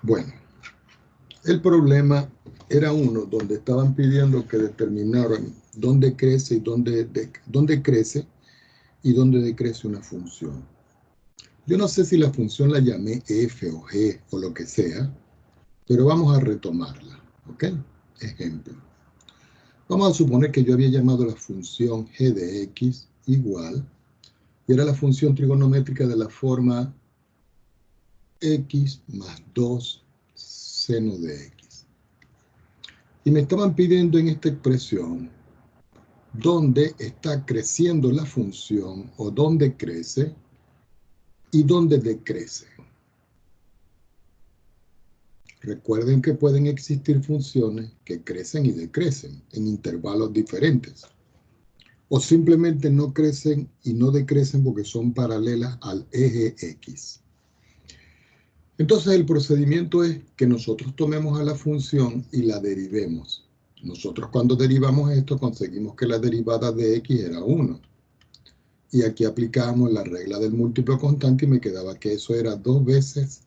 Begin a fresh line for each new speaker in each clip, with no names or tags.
Bueno, el problema era uno donde estaban pidiendo que determinaran dónde crece y dónde decrece una función. Yo no sé si la función la llamé f o g o lo que sea, pero vamos a retomarla, ¿ok? Ejemplo. Vamos a suponer que yo había llamado la función g de x igual, y era la función trigonométrica de la forma x más 2 seno de x. Y me estaban pidiendo en esta expresión dónde está creciendo la función o dónde crece y dónde decrece. Recuerden que pueden existir funciones que crecen y decrecen en intervalos diferentes. O simplemente no crecen y no decrecen porque son paralelas al eje X. Entonces el procedimiento es que nosotros tomemos a la función y la derivemos. Nosotros cuando derivamos esto conseguimos que la derivada de X era 1. Y aquí aplicábamos la regla del múltiplo constante y me quedaba que eso era 2 veces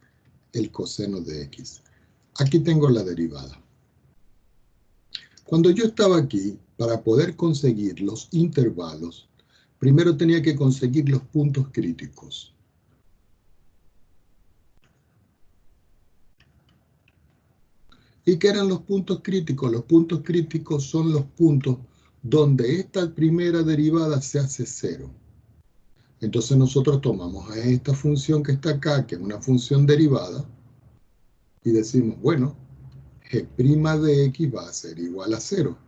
el coseno de X. Aquí tengo la derivada. Cuando yo estaba aquí, para poder conseguir los intervalos, primero tenía que conseguir los puntos críticos. ¿Y qué eran los puntos críticos? Los puntos críticos son los puntos donde esta primera derivada se hace 0. Entonces nosotros tomamos a esta función que está acá, que es una función derivada, y decimos, bueno, g' de x va a ser igual a 0.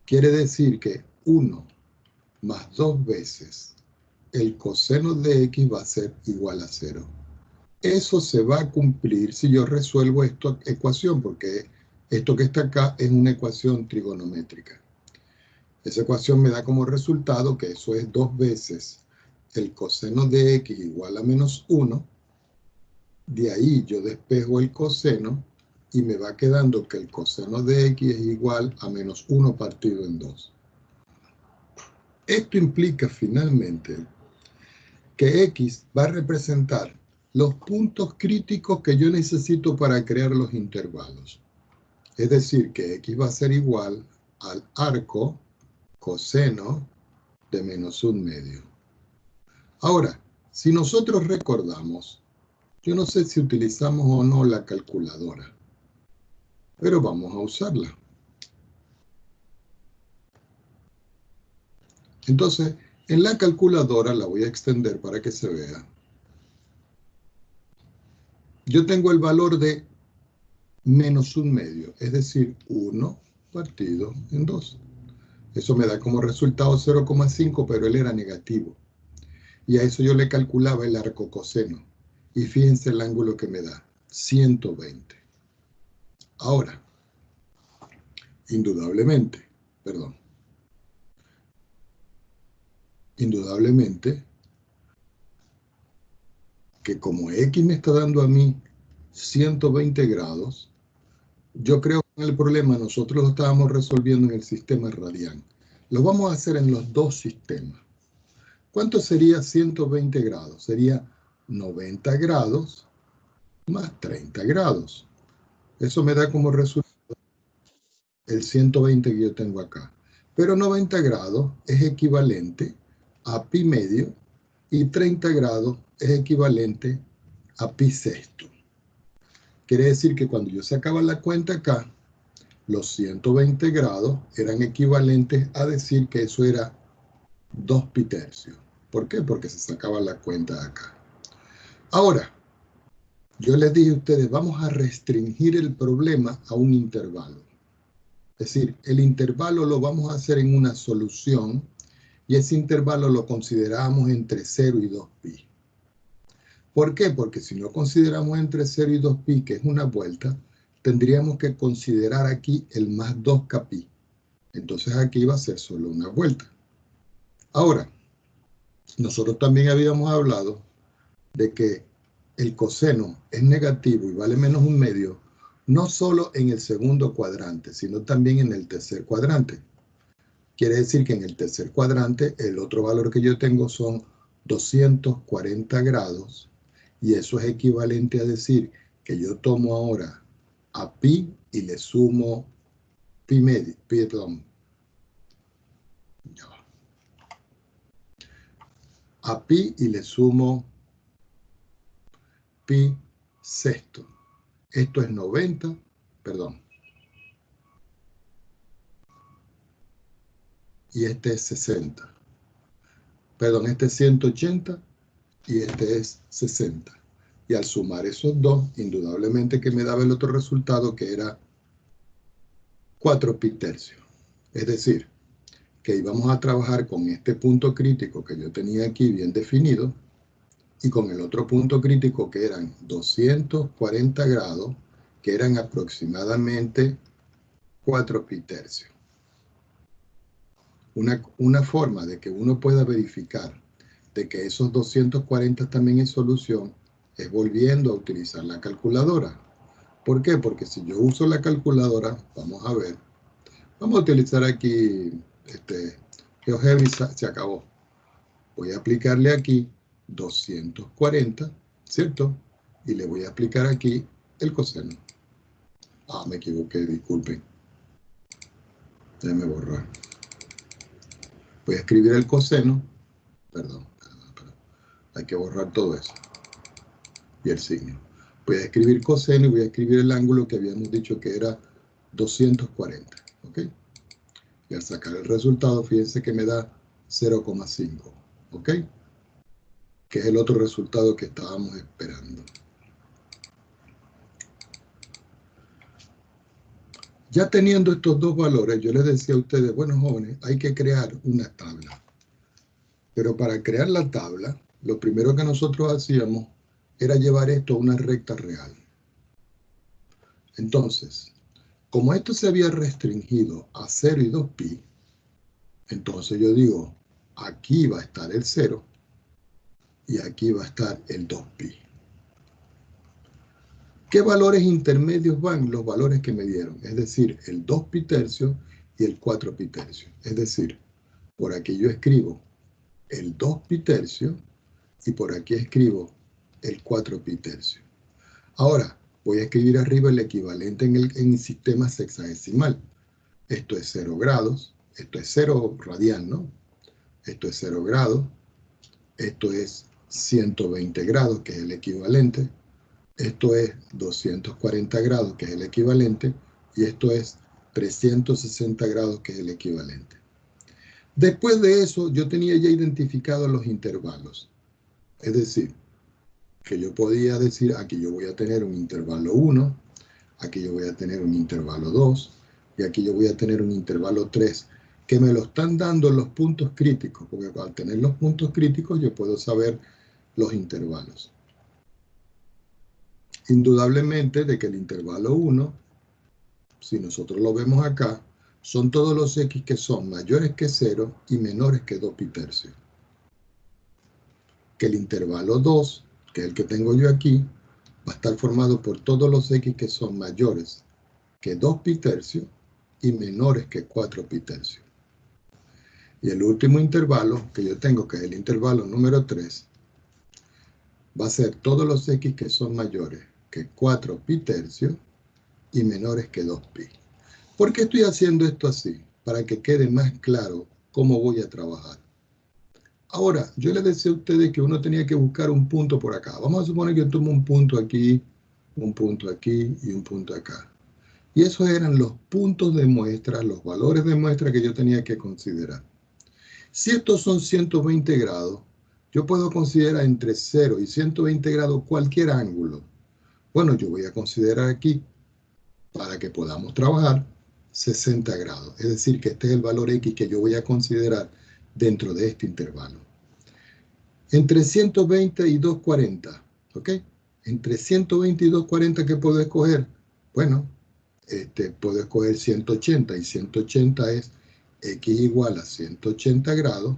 Quiere decir que 1 más 2 veces el coseno de x va a ser igual a 0. Eso se va a cumplir si yo resuelvo esta ecuación, porque esto que está acá es una ecuación trigonométrica. Esa ecuación me da como resultado que eso es 2 veces el coseno de x igual a menos 1. De ahí yo despejo el coseno y me va quedando que el coseno de x es igual a menos 1 partido en 2. Esto implica finalmente que x va a representar los puntos críticos que yo necesito para crear los intervalos. Es decir, que x va a ser igual al arco coseno de menos 1/2. Ahora, si nosotros recordamos, yo no sé si utilizamos o no la calculadora, pero vamos a usarla. Entonces, en la calculadora la voy a extender para que se vea. Yo tengo el valor de menos 1/2, es decir, 1 partido en 2. Eso me da como resultado 0,5, pero él era negativo. Y a eso yo le calculaba el arco coseno. Y fíjense el ángulo que me da, 120. Ahora, indudablemente, que como X me está dando a mí 120 grados, yo creo que en el problema nosotros lo estábamos resolviendo en el sistema radian. Lo vamos a hacer en los dos sistemas. ¿Cuánto sería 120 grados? Sería 90 grados más 30 grados. Eso me da como resultado el 120 que yo tengo acá. Pero 90 grados es equivalente a pi medio y 30 grados es equivalente a pi sexto. Quiere decir que cuando yo sacaba la cuenta acá, los 120 grados eran equivalentes a decir que eso era 2 pi tercios. ¿Por qué? Porque se sacaba la cuenta acá. Ahora, yo les dije a ustedes, vamos a restringir el problema a un intervalo. Es decir, el intervalo lo vamos a hacer en una solución y ese intervalo lo consideramos entre 0 y 2 pi. ¿Por qué? Porque si no consideramos entre 0 y 2 pi, que es una vuelta, tendríamos que considerar aquí el más 2k pi. Entonces aquí va a ser solo una vuelta. Ahora, nosotros también habíamos hablado de que el coseno es negativo y vale menos 1/2, no solo en el segundo cuadrante, sino también en el tercer cuadrante. Quiere decir que en el tercer cuadrante el otro valor que yo tengo son 240 grados y eso es equivalente a decir que yo tomo ahora a pi y le sumo pi medio, perdón, a pi y le sumo pi sexto. Esto es 90, perdón. Y este es 60. Perdón, este es 180 y este es 60. Y al sumar esos dos, indudablemente que me daba el otro resultado, que era 4 pi tercios. Es decir, que íbamos a trabajar con este punto crítico que yo tenía aquí bien definido y con el otro punto crítico que eran 240 grados, que eran aproximadamente 4 pi tercios. Una forma de que uno pueda verificar de que esos 240 también es solución es volviendo a utilizar la calculadora. ¿Por qué? Porque si yo uso la calculadora, vamos a ver, vamos a utilizar aquí, GeoGebra se acabó. Voy a aplicarle aquí 240, ¿cierto? Y le voy a aplicar aquí el coseno. Ah, me equivoqué, disculpen. Déjenme borrar. Voy a escribir el coseno. Perdón. Hay que borrar todo eso. Y el signo. Voy a escribir coseno y voy a escribir el ángulo que habíamos dicho que era 240. ¿Ok? Y al sacar el resultado, fíjense que me da 0,5. ¿Ok? Que es el otro resultado que estábamos esperando. Ya teniendo estos dos valores, yo les decía a ustedes, bueno, jóvenes, hay que crear una tabla. Pero para crear la tabla, lo primero que nosotros hacíamos era llevar esto a una recta real. Entonces, como esto se había restringido a 0 y 2pi, entonces yo digo, aquí va a estar el 0 y aquí va a estar el 2pi. ¿Qué valores intermedios van? Los valores que me dieron, es decir, el 2pi tercio y el 4pi tercio. Es decir, por aquí yo escribo el 2pi tercio y por aquí escribo el 4pi tercio. Ahora, voy a escribir arriba el equivalente en sistema sexagesimal. Esto es 0 grados, esto es 0 radian, ¿no? Esto es 0 grados, esto es 120 grados, que es el equivalente. Esto es 240 grados, que es el equivalente, y esto es 360 grados, que es el equivalente. Después de eso, yo tenía ya identificados los intervalos. Es decir, que yo podía decir, aquí yo voy a tener un intervalo 1, aquí yo voy a tener un intervalo 2, y aquí yo voy a tener un intervalo 3, que me lo están dando los puntos críticos, porque al tener los puntos críticos yo puedo saber los intervalos. Indudablemente de que el intervalo 1, si nosotros lo vemos acá, son todos los x que son mayores que 0 y menores que 2 pi tercios. Que el intervalo 2, que es el que tengo yo aquí, va a estar formado por todos los x que son mayores que 2 pi tercios y menores que 4 pi tercios. Y el último intervalo que yo tengo, que es el intervalo número 3, va a ser todos los x que son mayores que 4 pi tercios y menores que 2 pi. ¿Por qué estoy haciendo esto así? Para que quede más claro cómo voy a trabajar. Ahora, yo les decía a ustedes que uno tenía que buscar un punto por acá. Vamos a suponer que yo tomo un punto aquí y un punto acá. Y esos eran los puntos de muestra, los valores de muestra que yo tenía que considerar. Si estos son 120 grados, yo puedo considerar entre 0 y 120 grados cualquier ángulo. Bueno, yo voy a considerar aquí, para que podamos trabajar, 60 grados. Es decir, que este es el valor X que yo voy a considerar dentro de este intervalo. Entre 120 y 240, ¿ok? Entre 120 y 240, ¿qué puedo escoger? Bueno, puedo escoger 180 y 180 es X igual a 180 grados.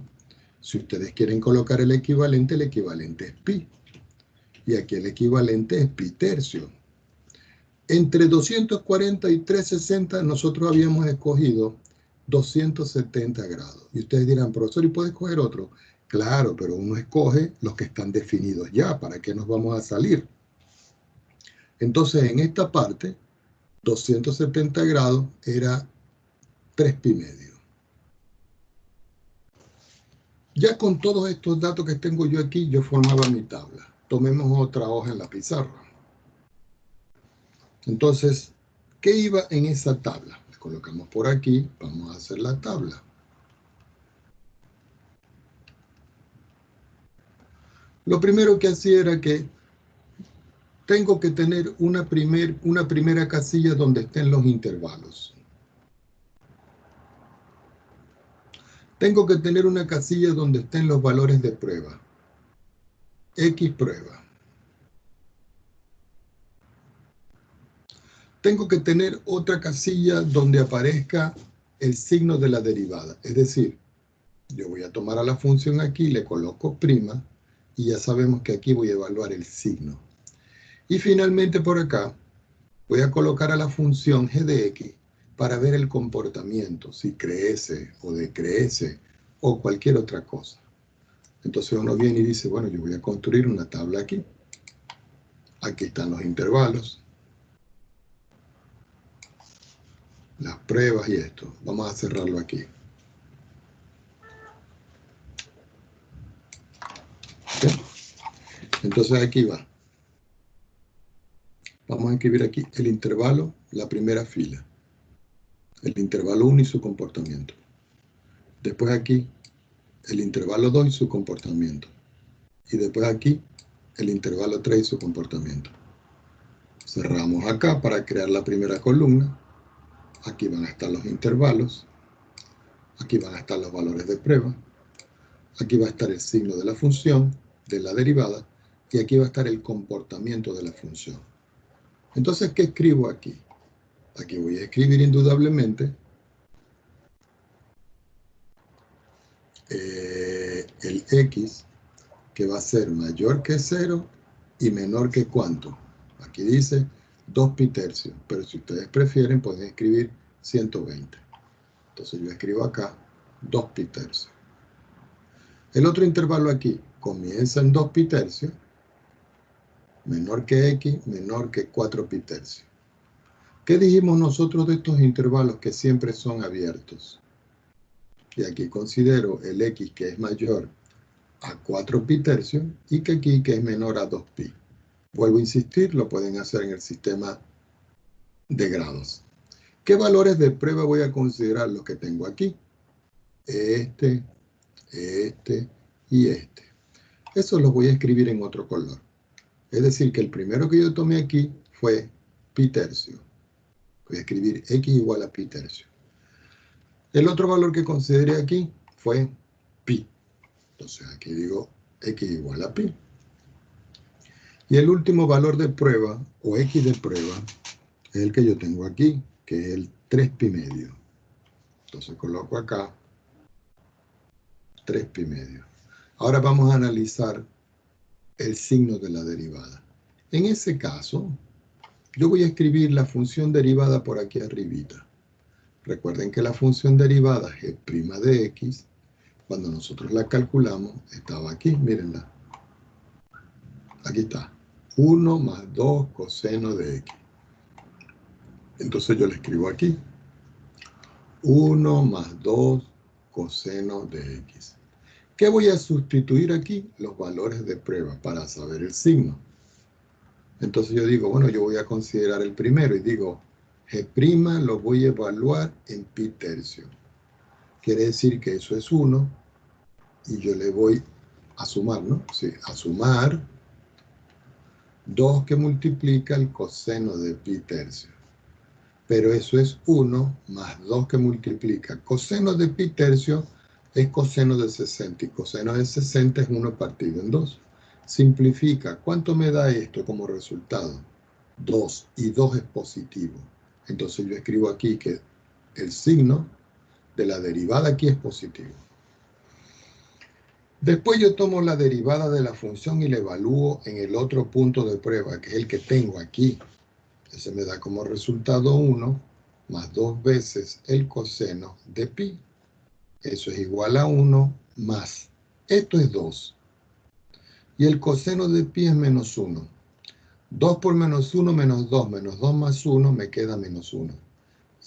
Si ustedes quieren colocar el equivalente es pi. Y aquí el equivalente es pi tercio. Entre 240 y 360 nosotros habíamos escogido 270 grados. Y ustedes dirán, profesor, ¿y puede escoger otro? Claro, pero uno escoge los que están definidos ya. ¿Para qué nos vamos a salir? Entonces, en esta parte, 270 grados era 3 pi medio. Ya con todos estos datos que tengo yo aquí, yo formaba mi tabla. Tomemos otra hoja en la pizarra. Entonces, ¿qué iba en esa tabla? Le colocamos por aquí, vamos a hacer la tabla. Lo primero que hacía era que tengo que tener una primera casilla donde estén los intervalos. Tengo que tener una casilla donde estén los valores de prueba. X prueba. Tengo que tener otra casilla donde aparezca el signo de la derivada. Es decir, yo voy a tomar a la función aquí, le coloco prima, y ya sabemos que aquí voy a evaluar el signo. Y finalmente por acá, voy a colocar a la función g de x para ver el comportamiento, si crece o decrece o cualquier otra cosa. Entonces uno viene y dice, bueno, yo voy a construir una tabla aquí. Aquí están los intervalos, las pruebas y esto. Vamos a cerrarlo aquí. ¿Okay? Entonces aquí va. Vamos a escribir aquí el intervalo, la primera fila. El intervalo 1 y su comportamiento. Después aquí, el intervalo 2 y su comportamiento. Y después aquí, el intervalo 3 y su comportamiento. Cerramos acá para crear la primera columna. Aquí van a estar los intervalos. Aquí van a estar los valores de prueba. Aquí va a estar el signo de la función, de la derivada. Y aquí va a estar el comportamiento de la función. Entonces, ¿qué escribo aquí? Aquí voy a escribir indudablemente el x, que va a ser mayor que 0 y menor que ¿cuánto? Aquí dice 2 pi tercios, pero si ustedes prefieren pueden escribir 120. Entonces yo escribo acá 2 pi tercios. El otro intervalo aquí comienza en 2 pi tercios, menor que x, menor que 4 pi tercios. ¿Qué dijimos nosotros de estos intervalos que siempre son abiertos? Y aquí considero el x que es mayor a 4 pi tercios y que aquí que es menor a 2 pi. Vuelvo a insistir, lo pueden hacer en el sistema de grados. ¿Qué valores de prueba voy a considerar los que tengo aquí? Este y este. Eso los voy a escribir en otro color. Es decir, que el primero que yo tomé aquí fue pi tercio. Voy a escribir x igual a pi tercio. El otro valor que consideré aquí fue pi. Entonces aquí digo x igual a pi. Y el último valor de prueba, o x de prueba, es el que yo tengo aquí, que es el 3 pi medio. Entonces coloco acá 3 pi medio. Ahora vamos a analizar el signo de la derivada. En ese caso, yo voy a escribir la función derivada por aquí arribita. Recuerden que la función derivada g' de x, cuando nosotros la calculamos, estaba aquí, mírenla. Aquí está, 1 más 2 coseno de x. Entonces yo le escribo aquí, 1 más 2 coseno de x. ¿Qué voy a sustituir aquí? Los valores de prueba para saber el signo. Entonces yo digo, bueno, yo voy a considerar el primero y digo, g' lo voy a evaluar en pi tercio. Quiere decir que eso es 1 y yo le voy a sumar, ¿no? Sí, a sumar 2 que multiplica el coseno de pi tercio. Pero eso es 1 más 2 que multiplica. Coseno de pi tercio es coseno de 60 y coseno de 60 es 1 partido en 2. Simplifica. ¿Cuánto me da esto como resultado? 2 y 2 es positivo. Entonces yo escribo aquí que el signo de la derivada aquí es positivo. Después yo tomo la derivada de la función y la evalúo en el otro punto de prueba, que es el que tengo aquí. Ese me da como resultado 1 más 2 veces el coseno de pi. Eso es igual a 1 más. Esto es 2. Y el coseno de pi es menos 1. 2 por menos 1, menos 2. Menos 2 más 1 me queda menos 1.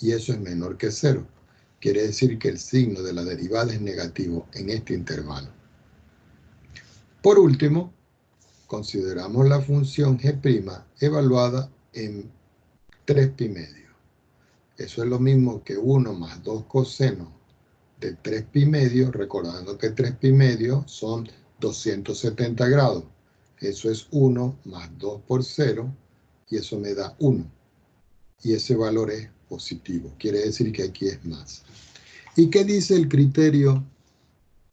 Y eso es menor que 0. Quiere decir que el signo de la derivada es negativo en este intervalo. Por último, consideramos la función g' evaluada en 3π medio. Eso es lo mismo que 1 más 2 coseno de 3π medio, recordando que 3π medio son 270 grados. Eso es 1 más 2 por 0, y eso me da 1. Y ese valor es positivo, quiere decir que aquí es más. ¿Y qué dice el criterio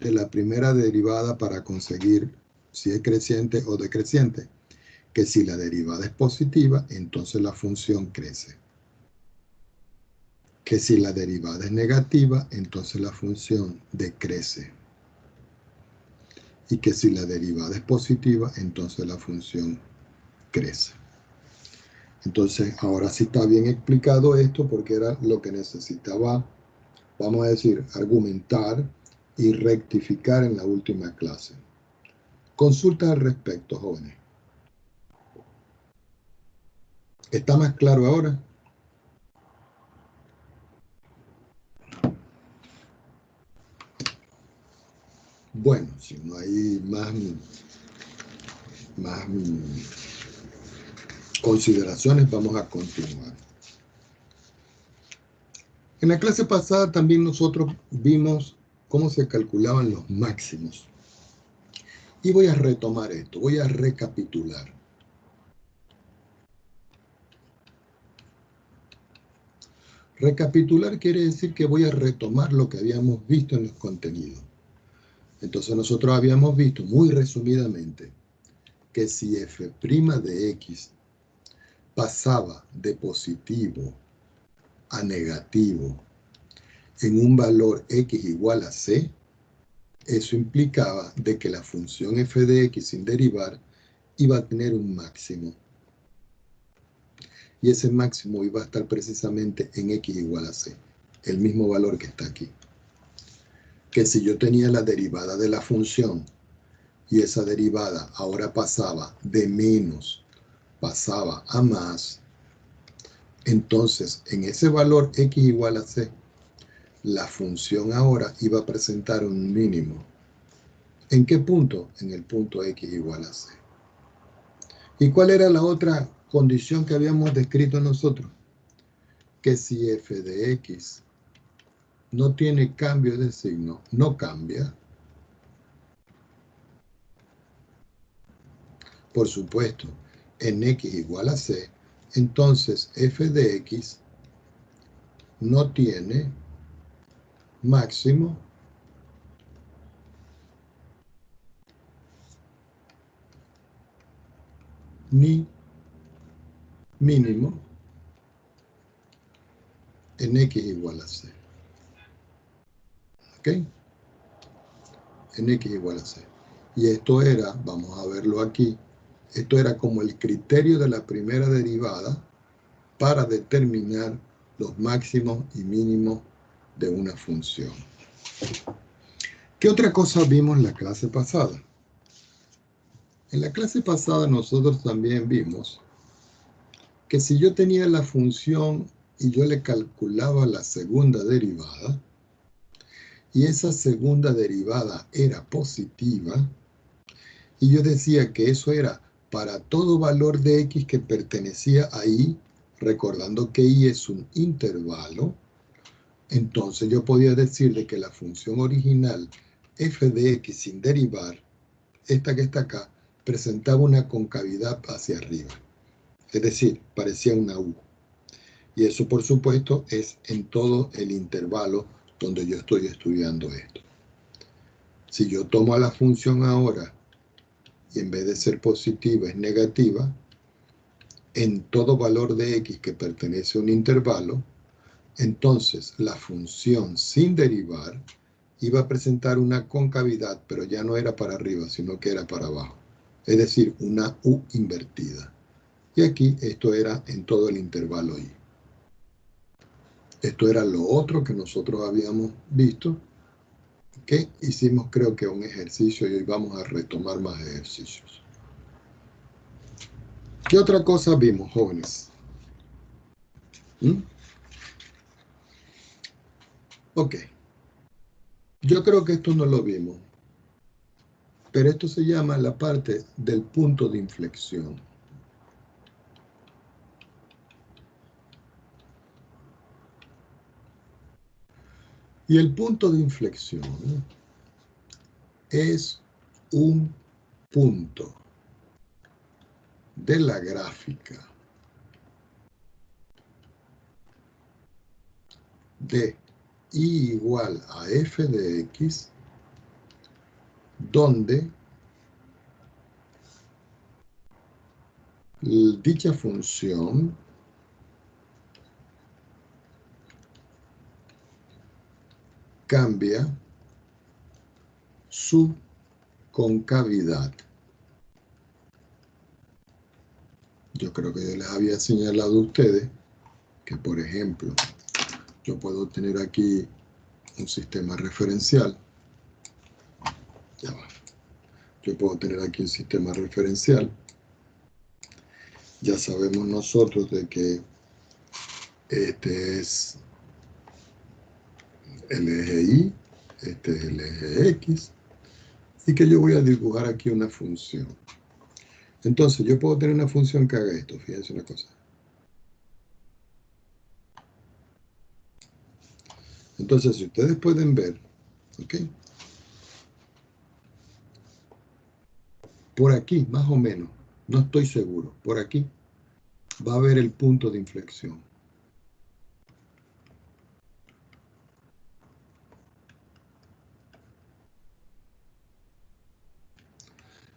de la primera derivada para conseguir si es creciente o decreciente? Que si la derivada es positiva, entonces la función crece. Que si la derivada es negativa, entonces la función decrece. Y que si la derivada es positiva, entonces la función crece. Entonces, ahora sí está bien explicado esto porque era lo que necesitaba, vamos a decir, argumentar y rectificar en la última clase. Consultas al respecto, jóvenes. ¿Está más claro ahora? Bueno, si no hay más consideraciones, vamos a continuar. En la clase pasada también nosotros vimos cómo se calculaban los máximos. Y voy a retomar esto, voy a recapitular. Recapitular quiere decir que voy a retomar lo que habíamos visto en los contenidos. Entonces nosotros habíamos visto muy resumidamente que si f' de x pasaba de positivo a negativo en un valor x igual a c, eso implicaba de que la función f de x sin derivar iba a tener un máximo. Y ese máximo iba a estar precisamente en x igual a c, el mismo valor que está aquí. Que si yo tenía la derivada de la función y esa derivada ahora pasaba de menos, pasaba a más, entonces en ese valor x igual a c, la función ahora iba a presentar un mínimo. ¿En qué punto? En el punto x igual a c. ¿Y cuál era la otra condición que habíamos descrito nosotros? Que si f de x no tiene cambio de signo, no cambia. Por supuesto, en x igual a c, entonces f de x no tiene máximo ni mínimo en x igual a c. ¿Ok? En x igual a c. Y esto era, vamos a verlo aquí, esto era como el criterio de la primera derivada para determinar los máximos y mínimos de una función. ¿Qué otra cosa vimos en la clase pasada? En la clase pasada nosotros también vimos que si yo tenía la función y yo le calculaba la segunda derivada, y esa segunda derivada era positiva, y yo decía que eso era para todo valor de x que pertenecía a y, recordando que y es un intervalo, entonces yo podía decir de que la función original f de x sin derivar, esta que está acá, presentaba una concavidad hacia arriba. Es decir, parecía una U. Y eso, por supuesto, es en todo el intervalo donde yo estoy estudiando esto. Si yo tomo a la función ahora y en vez de ser positiva es negativa, en todo valor de x que pertenece a un intervalo, entonces la función sin derivar iba a presentar una concavidad, pero ya no era para arriba, sino que era para abajo. Es decir, una U invertida. Y aquí esto era en todo el intervalo y. Esto era lo otro que nosotros habíamos visto, que hicimos creo que un ejercicio y hoy vamos a retomar más ejercicios. ¿Qué otra cosa vimos, jóvenes? Ok. Yo creo que esto no lo vimos. Pero esto se llama la parte del punto de inflexión. Y el punto de inflexión es un punto de la gráfica de I igual a f de x, donde dicha función cambia su concavidad. Yo creo que yo les había señalado a ustedes que, por ejemplo, yo puedo tener aquí un sistema referencial. Ya va. Yo puedo tener aquí un sistema referencial. Ya sabemos nosotros de que este es el eje Y, este es el eje X, y que yo voy a dibujar aquí una función. Entonces, yo puedo tener una función que haga esto. Fíjense una cosa. Entonces, si ustedes pueden ver, ¿ok? Por aquí, más o menos, no estoy seguro, por aquí va a haber el punto de inflexión.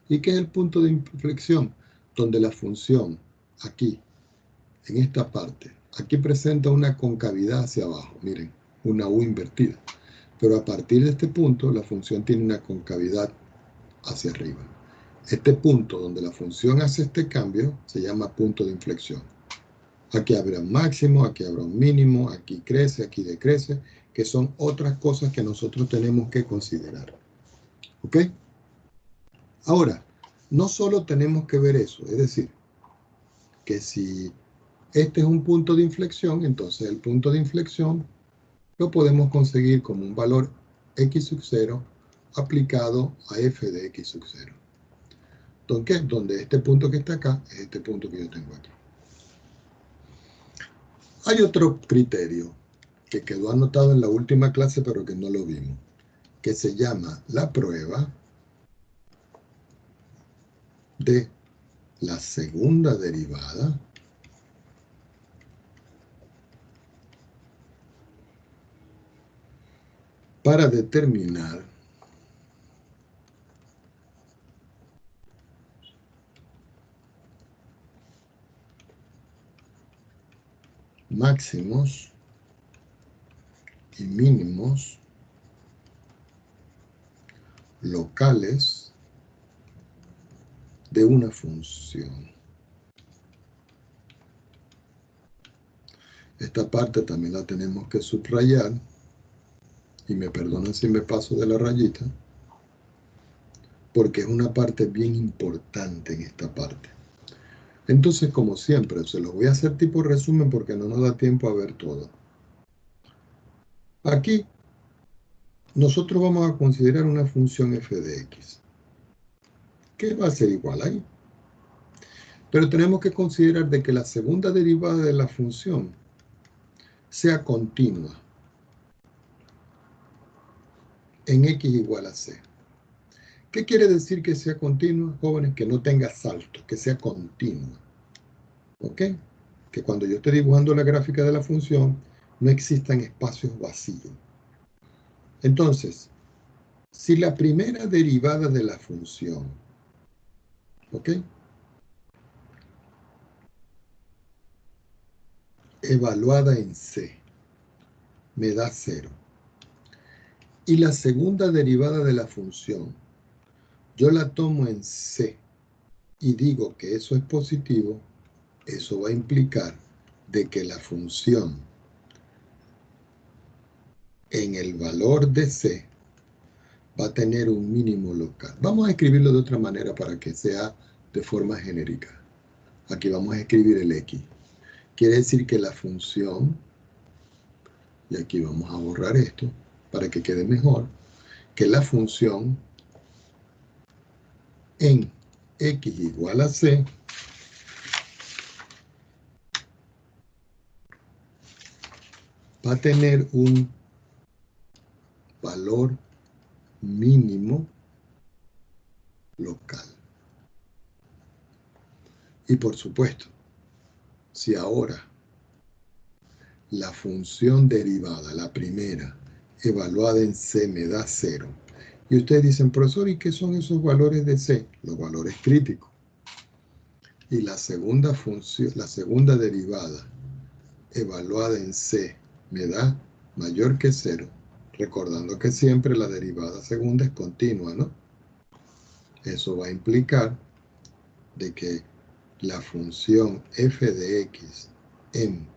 ¿Y qué es el punto de inflexión? Donde la función, aquí, en esta parte, aquí presenta una concavidad hacia abajo, miren, una U invertida. Pero a partir de este punto, la función tiene una concavidad hacia arriba. Este punto donde la función hace este cambio se llama punto de inflexión. Aquí habrá un máximo, aquí habrá un mínimo, aquí crece, aquí decrece, que son otras cosas que nosotros tenemos que considerar. ¿Ok? Ahora, no solo tenemos que ver eso, es decir, que si este es un punto de inflexión, entonces el punto de inflexión lo podemos conseguir como un valor x sub 0 aplicado a f de x sub 0. Entonces, donde este punto que está acá es este punto que yo tengo aquí. Hay otro criterio que quedó anotado en la última clase, pero que no lo vimos, que se llama la prueba de la segunda derivada para determinar máximos y mínimos locales de una función. Esta parte también la tenemos que subrayar, y me perdonan si me paso de la rayita, porque es una parte bien importante en esta parte. Entonces, como siempre, se los voy a hacer tipo resumen porque no nos da tiempo a ver todo. Aquí, nosotros vamos a considerar una función f de x, que va a ser igual ahí. Pero tenemos que considerar de que la segunda derivada de la función sea continua en x igual a c. ¿Qué quiere decir que sea continua, jóvenes? Que no tenga salto, que sea continua. ¿Ok? Que cuando yo esté dibujando la gráfica de la función, no existan espacios vacíos. Entonces, si la primera derivada de la función, ¿ok?, evaluada en c, me da 0. Y la segunda derivada de la función, yo la tomo en c y digo que eso es positivo, eso va a implicar de que la función en el valor de c va a tener un mínimo local. Vamos a escribirlo de otra manera para que sea de forma genérica. Aquí vamos a escribir el X. Quiere decir que la función, y aquí vamos a borrar esto para que quede mejor, que la función en X igual a C va a tener un valor mínimo local. Y por supuesto, si ahora la función derivada, la primera, evaluada en C me da 0, y ustedes dicen, profesor, ¿y qué son esos valores de C? Los valores críticos. Y la segunda función, la segunda derivada, evaluada en C, me da mayor que 0, recordando que siempre la derivada segunda es continua, ¿no? Eso va a implicar de que la función f de x en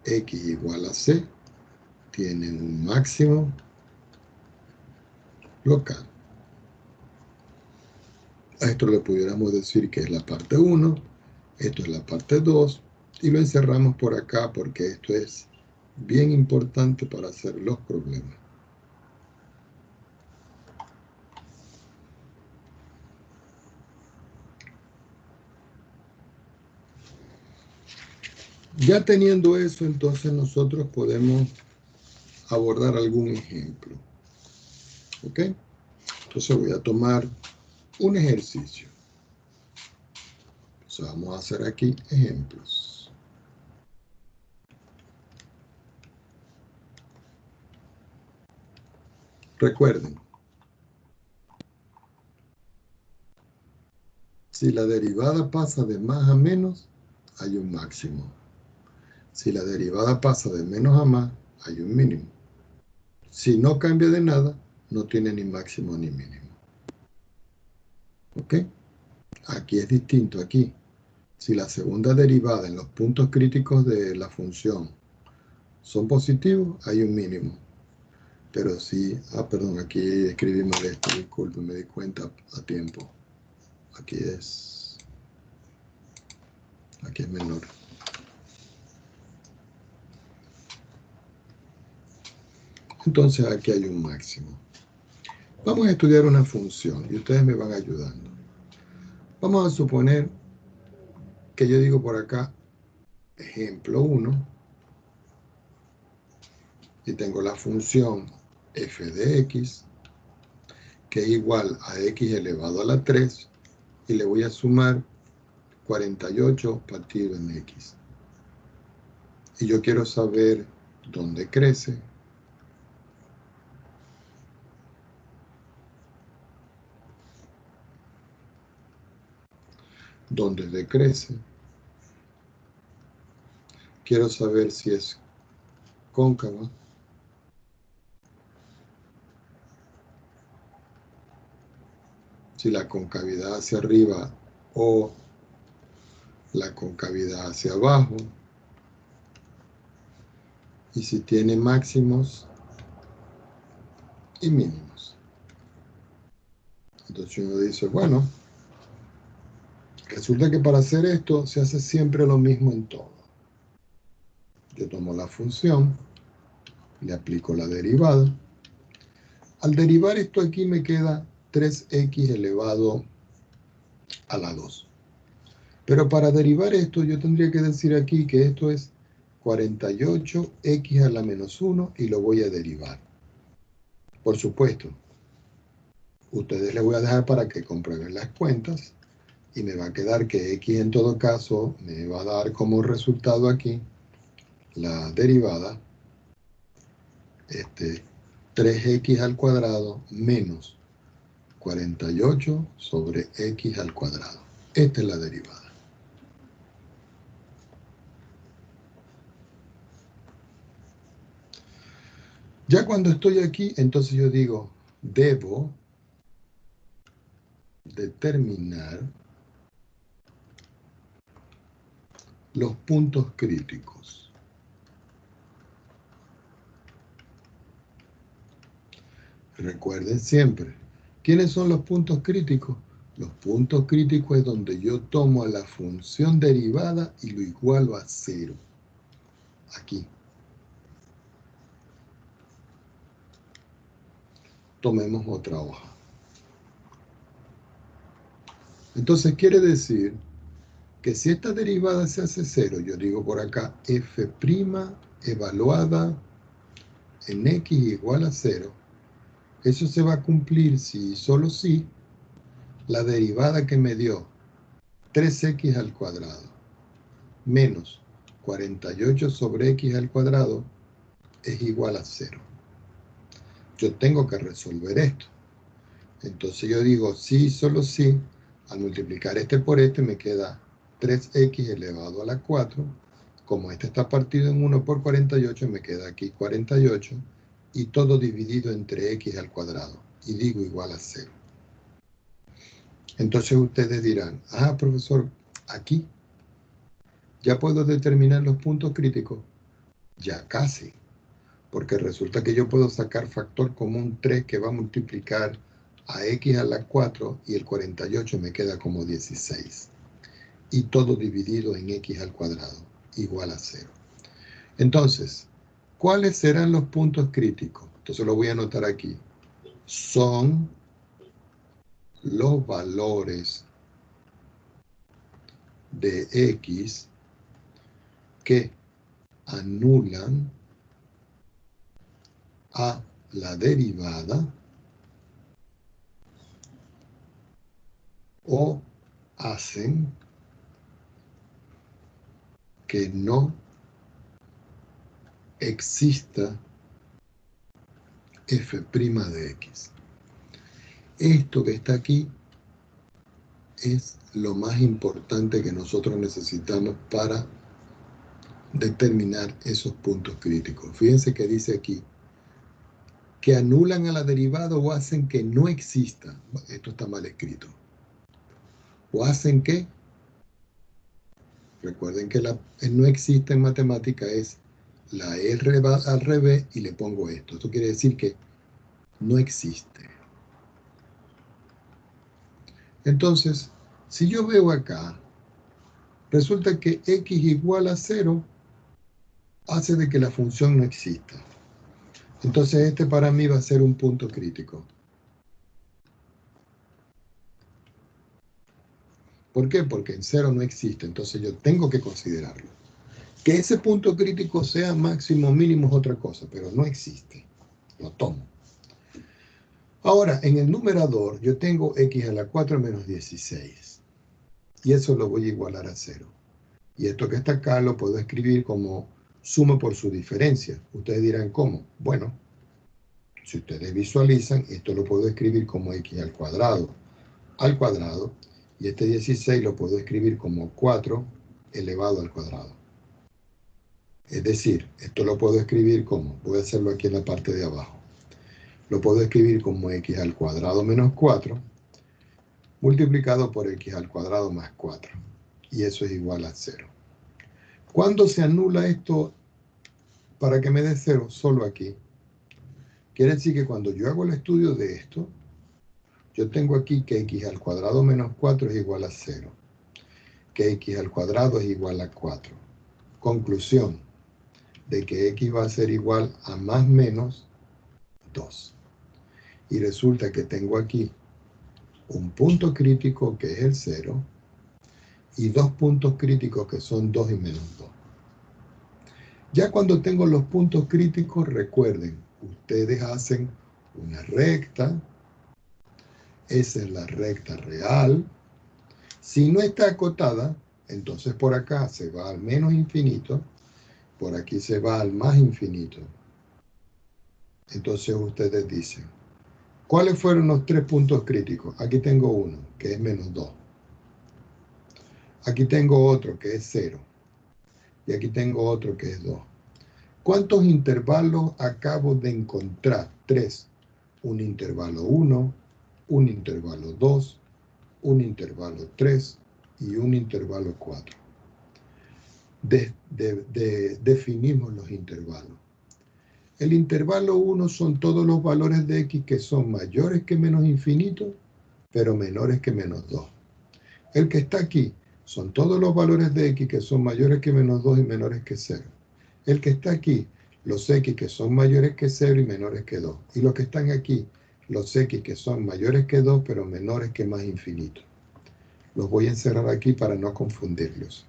x igual a c tiene un máximo local. A esto le pudiéramos decir que es la parte 1, esto es la parte 2, y lo encerramos por acá porque esto es bien importante para hacer los problemas. Ya teniendo eso, entonces nosotros podemos abordar algún ejemplo. ¿Ok? Entonces voy a tomar un ejercicio. Entonces vamos a hacer aquí ejemplos. Recuerden, si la derivada pasa de más a menos, hay un máximo. Si la derivada pasa de menos a más, hay un mínimo. Si no cambia de nada, no tiene ni máximo ni mínimo. ¿Ok? Aquí es distinto. Aquí, si la segunda derivada en los puntos críticos de la función son positivos, hay un mínimo. Pero si, perdón, aquí escribí mal esto, disculpen, me di cuenta a tiempo. Aquí es menor. Entonces aquí hay un máximo. Vamos a estudiar una función y ustedes me van ayudando. Vamos a suponer que yo digo por acá, ejemplo 1, y tengo la función f de x, que es igual a x elevado a la 3, y le voy a sumar 48 partido en x. Y yo quiero saber dónde crece, dónde decrece. Quiero saber si es cóncava, si la concavidad hacia arriba o la concavidad hacia abajo, y si tiene máximos y mínimos. Entonces uno dice, bueno, resulta que para hacer esto se hace siempre lo mismo en todo. Yo tomo la función, le aplico la derivada. Al derivar esto aquí me queda 3x elevado a la 2. Pero para derivar esto yo tendría que decir aquí que esto es 48x a la menos 1 y lo voy a derivar. Por supuesto, ustedes les voy a dejar para que comprueben las cuentas y me va a quedar que x en todo caso me va a dar como resultado aquí la derivada 3x al cuadrado menos 48 sobre x al cuadrado. Esta es la derivada. Ya cuando estoy aquí, entonces yo digo, debo determinar los puntos críticos. Recuerden siempre, ¿quiénes son los puntos críticos? Los puntos críticos es donde yo tomo a la función derivada y lo igualo a 0. Aquí. Tomemos otra hoja. Entonces quiere decir que si esta derivada se hace 0, yo digo por acá f' evaluada en x igual a 0, eso se va a cumplir si y solo si la derivada que me dio 3x al cuadrado menos 48 sobre x al cuadrado es igual a 0. Yo tengo que resolver esto. Entonces yo digo sí y solo si, al multiplicar este por este me queda 3x elevado a la 4. Como este está partido en 1 por 48, me queda aquí 48 y todo dividido entre x al cuadrado. Y digo igual a 0. Entonces ustedes dirán, profesor, aquí ya puedo determinar los puntos críticos. Ya casi, porque resulta que yo puedo sacar factor común 3 que va a multiplicar a x a la 4 y el 48 me queda como 16. Y todo dividido en x al cuadrado, igual a 0. Entonces, ¿cuáles serán los puntos críticos? Entonces lo voy a anotar aquí. Son los valores de x que anulan a la derivada o hacen que no exista f' de x. Esto que está aquí es lo más importante que nosotros necesitamos para determinar esos puntos críticos. Fíjense que dice aquí que anulan a la derivada o hacen que no exista. Esto está mal escrito. O hacen que, recuerden que el no existe en matemática es la R va al revés y le pongo esto. Esto quiere decir que no existe. Entonces, si yo veo acá, resulta que x igual a 0 hace de que la función no exista. Entonces este para mí va a ser un punto crítico. ¿Por qué? Porque en 0 no existe, entonces yo tengo que considerarlo. Que ese punto crítico sea máximo o mínimo es otra cosa, pero no existe. Lo tomo. Ahora, en el numerador yo tengo x a la 4 menos 16. Y eso lo voy a igualar a 0. Y esto que está acá lo puedo escribir como suma por su diferencia. Ustedes dirán, ¿cómo? Bueno, si ustedes visualizan, esto lo puedo escribir como x al cuadrado, y este 16 lo puedo escribir como 4 elevado al cuadrado. Es decir, esto lo puedo escribir como, voy a hacerlo aquí en la parte de abajo, lo puedo escribir como x al cuadrado menos 4 multiplicado por x al cuadrado más 4. Y eso es igual a 0. ¿Cuándo se anula esto para que me dé 0? Solo aquí. Quiere decir que cuando yo hago el estudio de esto, yo tengo aquí que x al cuadrado menos 4 es igual a 0. Que x al cuadrado es igual a 4. Conclusión de que x va a ser igual a más menos 2. Y resulta que tengo aquí un punto crítico que es el 0 y dos puntos críticos que son 2 y menos 2. Ya cuando tengo los puntos críticos, recuerden, ustedes hacen una recta. Esa es la recta real. Si no está acotada, entonces por acá se va al menos infinito, por aquí se va al más infinito. Entonces ustedes dicen, ¿cuáles fueron los 3 puntos críticos? Aquí tengo uno, que es menos 2. Aquí tengo otro, que es 0. Y aquí tengo otro, que es 2. ¿Cuántos intervalos acabo de encontrar? 3. Un intervalo 1, un intervalo 2, un intervalo 3 y un intervalo 4. Definimos los intervalos. El intervalo 1 son todos los valores de x que son mayores que menos infinito pero menores que menos 2. El que está aquí son todos los valores de x que son mayores que menos 2 y menores que 0. El que está aquí, los x que son mayores que 0 y menores que 2. Y los que están aquí, los x que son mayores que 2, pero menores que más infinito. Los voy a encerrar aquí para no confundirlos.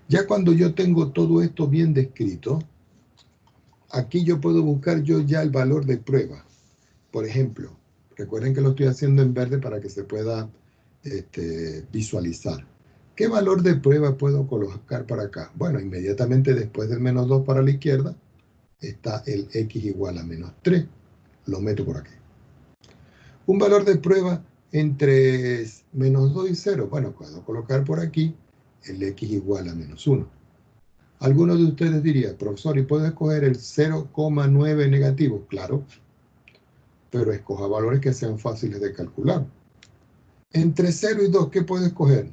Ya cuando yo tengo todo esto bien descrito, aquí yo puedo buscar yo ya el valor de prueba. Por ejemplo, recuerden que lo estoy haciendo en verde para que se pueda visualizar. ¿Qué valor de prueba puedo colocar para acá? Bueno, inmediatamente después del menos 2 para la izquierda está el x igual a menos 3. Lo meto por aquí. Un valor de prueba entre menos 2 y 0. Bueno, puedo colocar por aquí el x igual a menos 1. Algunos de ustedes dirían, profesor, ¿y puedo escoger el 0,9 negativo? Claro, pero escoja valores que sean fáciles de calcular. Entre 0 y 2, ¿qué puedo escoger?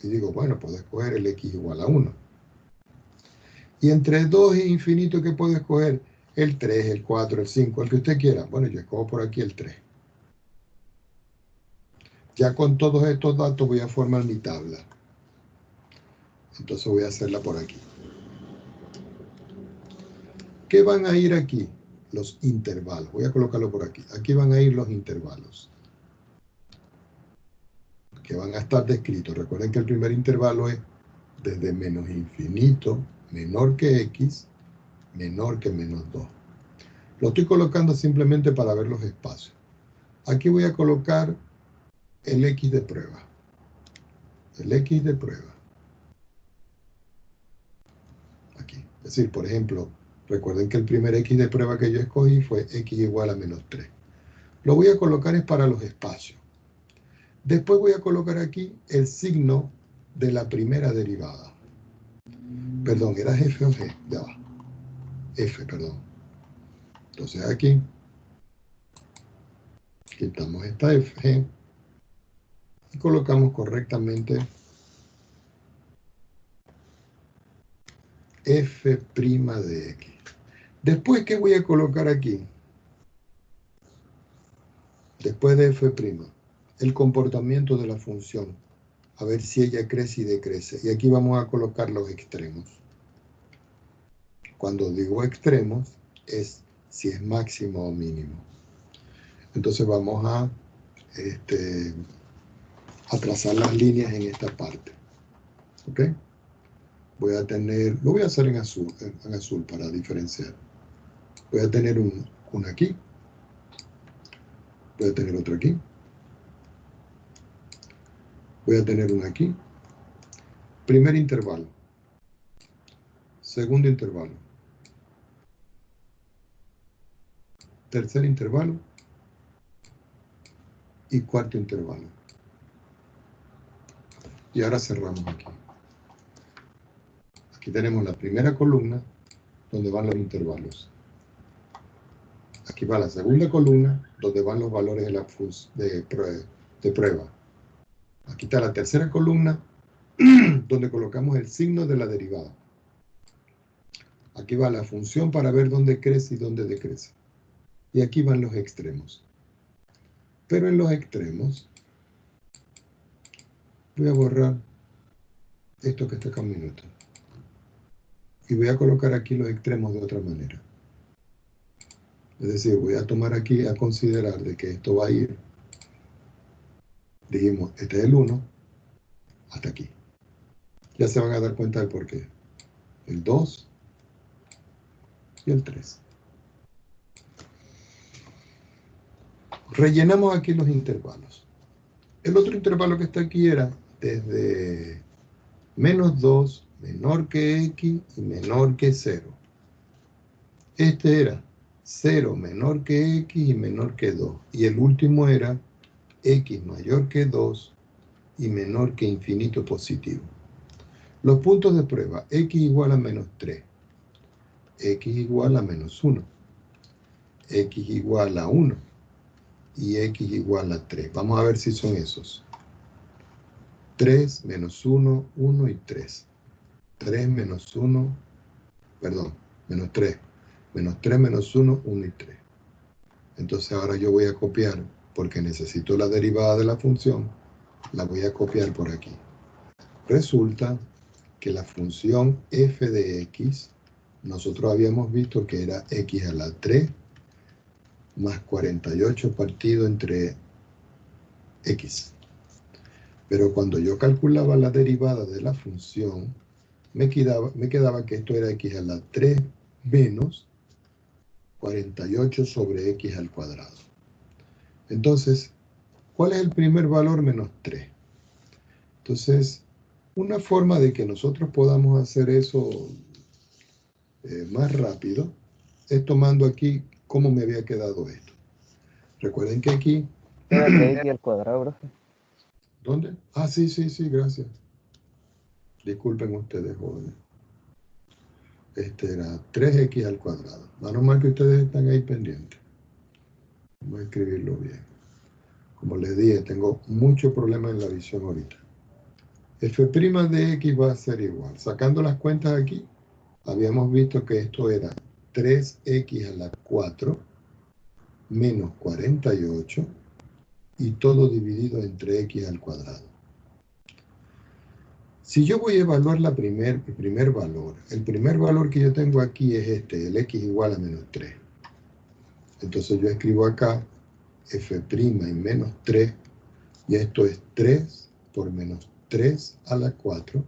Y digo, bueno, puedo escoger el x igual a 1. Y entre 2 e infinito, ¿qué puedo escoger? El 3, el 4, el 5, el que usted quiera. Bueno, yo escojo por aquí el 3. Ya con todos estos datos voy a formar mi tabla. Entonces voy a hacerla por aquí. ¿Qué van a ir aquí? Los intervalos. Voy a colocarlo por aquí. Aquí van a ir los intervalos, que van a estar descritos. Recuerden que el primer intervalo es desde menos infinito, menor que x, menor que menos 2. Lo estoy colocando simplemente para ver los espacios. Aquí voy a colocar el x de prueba. El x de prueba. Aquí. Es decir, por ejemplo, recuerden que el primer x de prueba que yo escogí fue x igual a menos 3. Lo voy a colocar es para los espacios. Después voy a colocar aquí el signo de la primera derivada. Perdón, ¿era f o g? Ya va. F, perdón. Entonces aquí quitamos esta f y colocamos correctamente f' de x. Después, ¿qué voy a colocar aquí? Después de f', el comportamiento de la función. A ver si ella crece y decrece. Y aquí vamos a colocar los extremos. Cuando digo extremos, es si es máximo o mínimo. Entonces vamos a trazar las líneas en esta parte. ¿Ok? Voy a tener, lo voy a hacer en azul para diferenciar. Voy a tener un aquí. Voy a tener otro aquí. Voy a tener un aquí. Primer intervalo. Segundo intervalo. Tercer intervalo. Y cuarto intervalo. Y ahora cerramos aquí. Aquí tenemos la primera columna donde van los intervalos. Aquí va la segunda columna donde van los valores de prueba. Aquí está la tercera columna donde colocamos el signo de la derivada. Aquí va la función para ver dónde crece y dónde decrece. Y aquí van los extremos. Pero en los extremos voy a borrar esto que está acá un minuto. Y voy a colocar aquí los extremos de otra manera. Es decir, voy a tomar aquí a considerar de que esto va a ir, dijimos, este es el 1, hasta aquí. Ya se van a dar cuenta del por qué. El 2 y el 3. Rellenamos aquí los intervalos. El otro intervalo que está aquí era desde menos 2, menor que x y menor que 0. Este era 0 menor que x y menor que 2. Y el último era x mayor que 2 y menor que infinito positivo. Los puntos de prueba, x igual a menos 3, x igual a menos 1, x igual a 1 y x igual a 3. Vamos a ver si son esos. 3 menos 1, 1 y 3. 3 menos 1, perdón, menos 3. Menos 3 menos 1, 1 y 3. Entonces ahora yo voy a copiar, porque necesito la derivada de la función, la voy a copiar por aquí. Resulta que la función f de x, nosotros habíamos visto que era x a la 3 más 48 partido entre x. Pero cuando yo calculaba la derivada de la función, me quedaba que esto era x a la 3 menos 48 sobre x al cuadrado. Entonces, ¿cuál es el primer valor menos 3? Entonces, una forma de que nosotros podamos hacer eso más rápido es tomando aquí cómo me había quedado esto. Recuerden que aquí...
Era 3x al cuadrado, profe.
¿Dónde? Ah, sí, gracias. Disculpen ustedes, jóvenes. Este era 3x al cuadrado. Menos mal que ustedes están ahí pendientes. Vamos a escribirlo bien. Como les dije, tengo mucho problema en la visión ahorita. F' de x va a ser igual. Sacando las cuentas aquí, habíamos visto que esto era 3x a la 4 menos 48 y todo dividido entre x al cuadrado. Si yo voy a evaluar el primer valor que yo tengo aquí es este, el x igual a menos 3. Entonces yo escribo acá f' y menos 3, y esto es 3 por menos 3 a la 4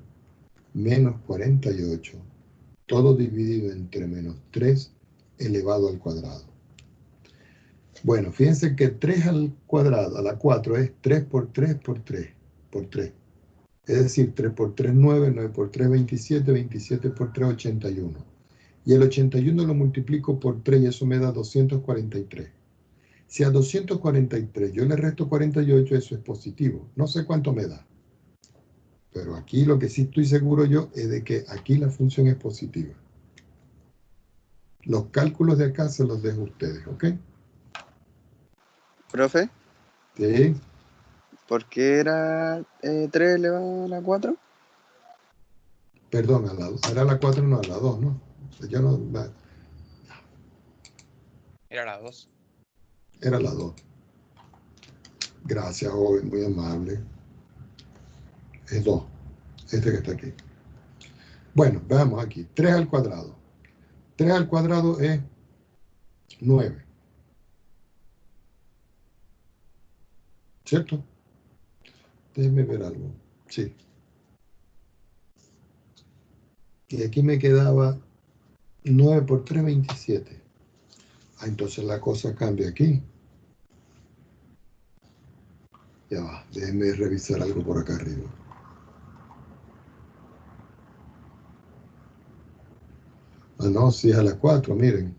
menos 48, todo dividido entre menos 3 elevado al cuadrado. Bueno, fíjense que 3 al cuadrado, a la 4, es 3 por 3 por 3, por 3. Es decir, 3 por 3, 9, 9 por 3, 27, 27 por 3, 81. Y el 81 lo multiplico por 3 y eso me da 243. Si a 243 yo le resto 48, eso es positivo. No sé cuánto me da. Pero aquí lo que sí estoy seguro yo es de que aquí la función es positiva. Los cálculos de acá se los dejo a ustedes, ¿ok?
Profe,
Sí.
¿por qué era 3 elevado a la 4?
Perdón, era la 4, no, a la 2, ¿no? Yo no,
Era la 2.
era la 2. Gracias, joven, muy amable. Es 2, este que está aquí. Bueno, veamos aquí. 3 al cuadrado. 3 al cuadrado es 9. ¿Cierto? Déjenme ver algo. Sí. Y aquí me quedaba 9 por 3, 27. Ah, entonces la cosa cambia aquí. Ya va, déjenme revisar algo por acá arriba. Ah, no, sí es a la 4, miren.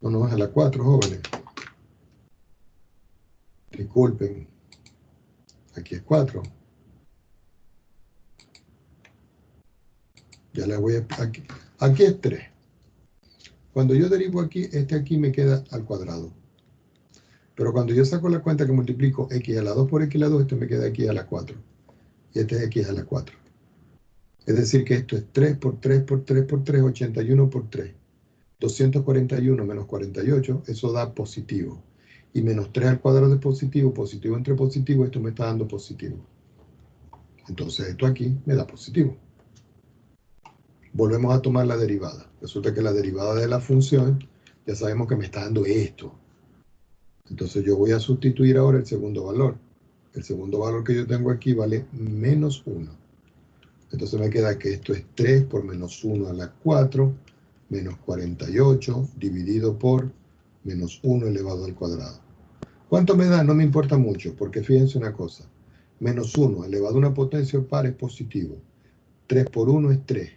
No, no es a la 4, jóvenes. Disculpen. Aquí es 4. Ya les voy a... Aquí es 3. Cuando yo derivo aquí, este aquí me queda al cuadrado. Pero cuando yo saco la cuenta que multiplico x a la 2 por x a la 2, esto me queda aquí a la 4. Y este es x a la 4. Es decir que esto es 3 por 3 por 3 por 3, 81 por 3. 241 menos 48, eso da positivo. Y menos 3 al cuadrado de positivo, positivo entre positivo, esto me está dando positivo. Entonces esto aquí me da positivo. Volvemos a tomar la derivada. Resulta que la derivada de la función, ya sabemos que me está dando esto. Entonces yo voy a sustituir ahora el segundo valor. El segundo valor que yo tengo aquí vale menos 1. Entonces me queda que esto es 3 por menos 1 a la 4, menos 48, dividido por menos 1 elevado al cuadrado. ¿Cuánto me da? No me importa mucho, porque fíjense una cosa. Menos 1 elevado a una potencia par es positivo. 3 por 1 es 3.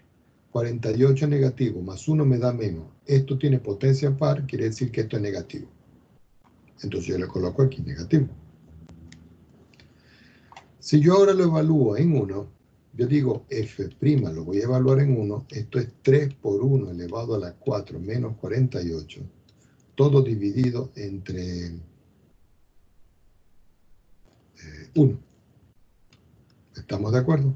48 es negativo, más 1 me da menos. Esto tiene potencia par, quiere decir que esto es negativo. Entonces yo le coloco aquí negativo. Si yo ahora lo evalúo en 1, yo digo f', lo voy a evaluar en 1, esto es 3 por 1 elevado a la 4 menos 48, todo dividido entre 1. ¿Estamos de acuerdo?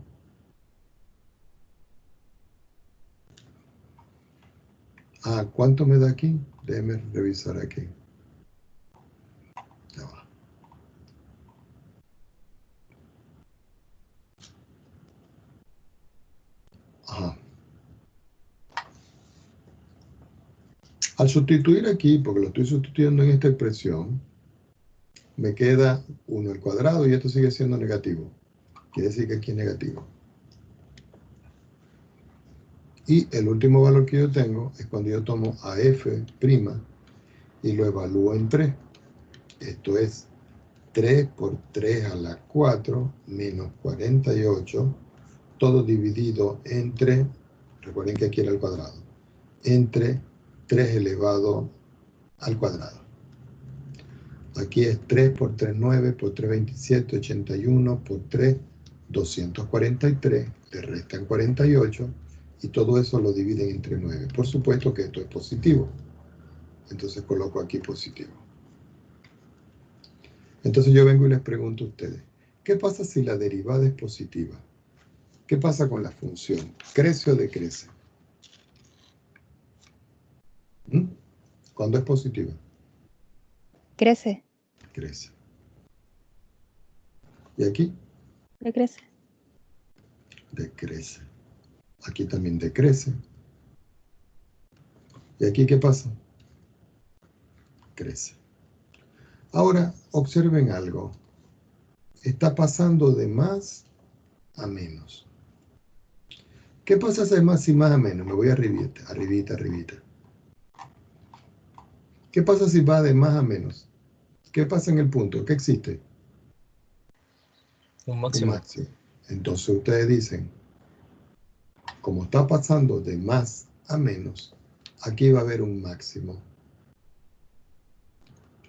Ah, ¿cuánto me da aquí? Déjeme revisar aquí. Al sustituir aquí, porque lo estoy sustituyendo en esta expresión, me queda 1 al cuadrado y esto sigue siendo negativo. Quiere decir que aquí es negativo. Y el último valor que yo tengo es cuando yo tomo a f' y lo evalúo en 3. Esto es 3 por 3 a la 4 menos 48, todo dividido entre, recuerden que aquí era el cuadrado, entre 3 elevado al cuadrado. Aquí es 3 por 3, 9, por 3, 27, 81, por 3, 243, le restan 48, y todo eso lo dividen entre 9. Por supuesto que esto es positivo, entonces coloco aquí positivo. Entonces yo vengo y les pregunto a ustedes, ¿qué pasa si la derivada es positiva? ¿Qué pasa con la función? ¿Crece o decrece? ¿Cuándo es positiva?
Crece.
Crece. ¿Y aquí?
Decrece.
Decrece. Aquí también decrece. ¿Y aquí qué pasa? Crece. Ahora, observen algo. Está pasando de más a menos. ¿Qué pasa si es más y más a menos? Me voy arribita, arribita, arribita. ¿Qué pasa si va de más a menos? ¿Qué pasa en el punto? ¿Qué existe?
Un máximo.
Un máximo. Entonces ustedes dicen, como está pasando de más a menos, aquí va a haber un máximo.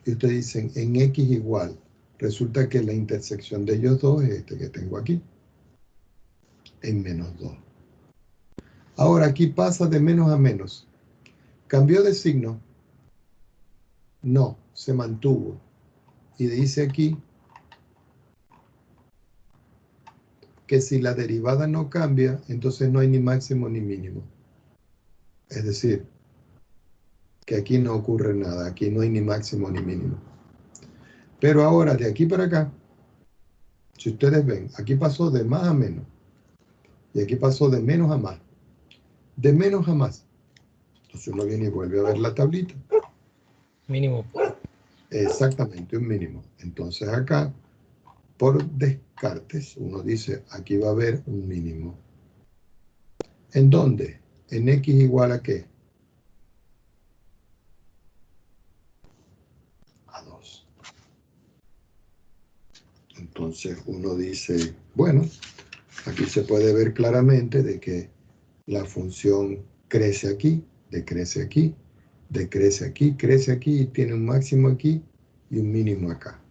Y ustedes dicen, en X igual, resulta que la intersección de ellos dos es este que tengo aquí, en menos 2. Ahora aquí pasa de menos a menos. ¿Cambió de signo? No, se mantuvo. Y dice aquí que si la derivada no cambia, entonces no hay ni máximo ni mínimo. Es decir, que aquí no ocurre nada, aquí no hay ni máximo ni mínimo. Pero ahora, de aquí para acá, si ustedes ven, aquí pasó de más a menos, y aquí pasó de menos a más, de menos a más. Entonces uno viene y vuelve a ver la tablita.
Mínimo.
Exactamente, un mínimo. Entonces acá, por descartes, uno dice, aquí va a haber un mínimo. ¿En dónde? En X igual a ¿qué? A 2. Entonces uno dice, bueno, aquí se puede ver claramente de que la función crece aquí, decrece aquí, decrece aquí, crece aquí y tiene un máximo aquí y un mínimo acá.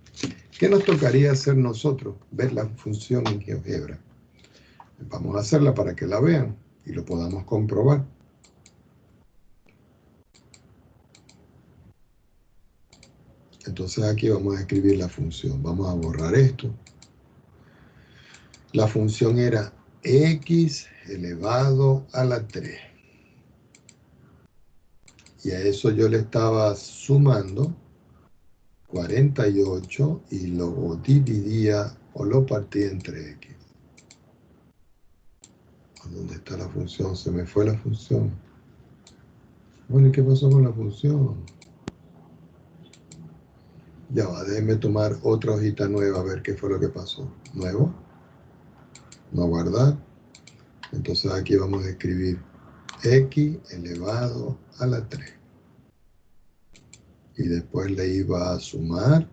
¿Qué nos tocaría hacer nosotros? Ver la función en GeoGebra. Vamos a hacerla para que la vean y lo podamos comprobar. Entonces aquí vamos a escribir la función. Vamos a borrar esto. La función era x elevado a la 3. Y a eso yo le estaba sumando 48 y lo dividía o lo partía entre x. ¿Dónde está la función? Se me fue la función. Bueno, ¿y qué pasó con la función? Ya va, déjenme tomar otra hojita nueva a ver qué fue lo que pasó. Nuevo. No guardar. Entonces aquí vamos a escribir x elevado a la 3. Y después le iba a sumar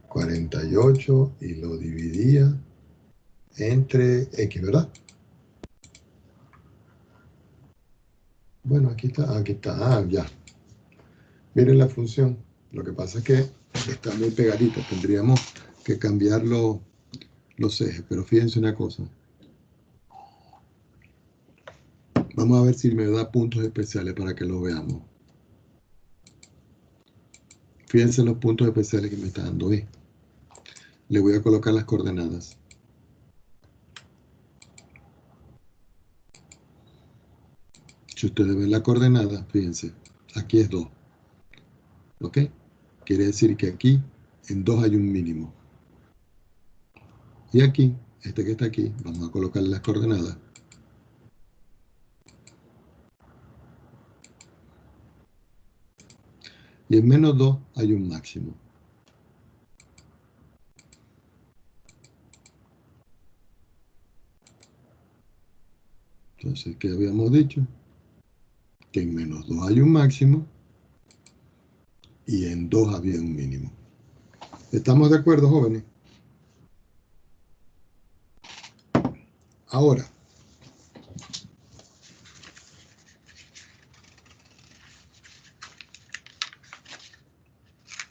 48 y lo dividía entre x, ¿verdad? Bueno, aquí está, ya. Miren la función. Lo que pasa es que está muy pegadita. Tendríamos que cambiar los ejes. Pero fíjense una cosa. Vamos a ver si me da puntos especiales para que lo veamos. Fíjense los puntos especiales que me está dando. ¿Eh? Le voy a colocar las coordenadas. Si ustedes ven la coordenada, fíjense. Aquí es 2. ¿Ok? Quiere decir que aquí en 2 hay un mínimo. Y aquí, este que está aquí, vamos a colocarle las coordenadas. Y en menos 2 hay un máximo. Entonces, ¿qué habíamos dicho? Que en menos 2 hay un máximo y en 2 había un mínimo. ¿Estamos de acuerdo, jóvenes? Ahora,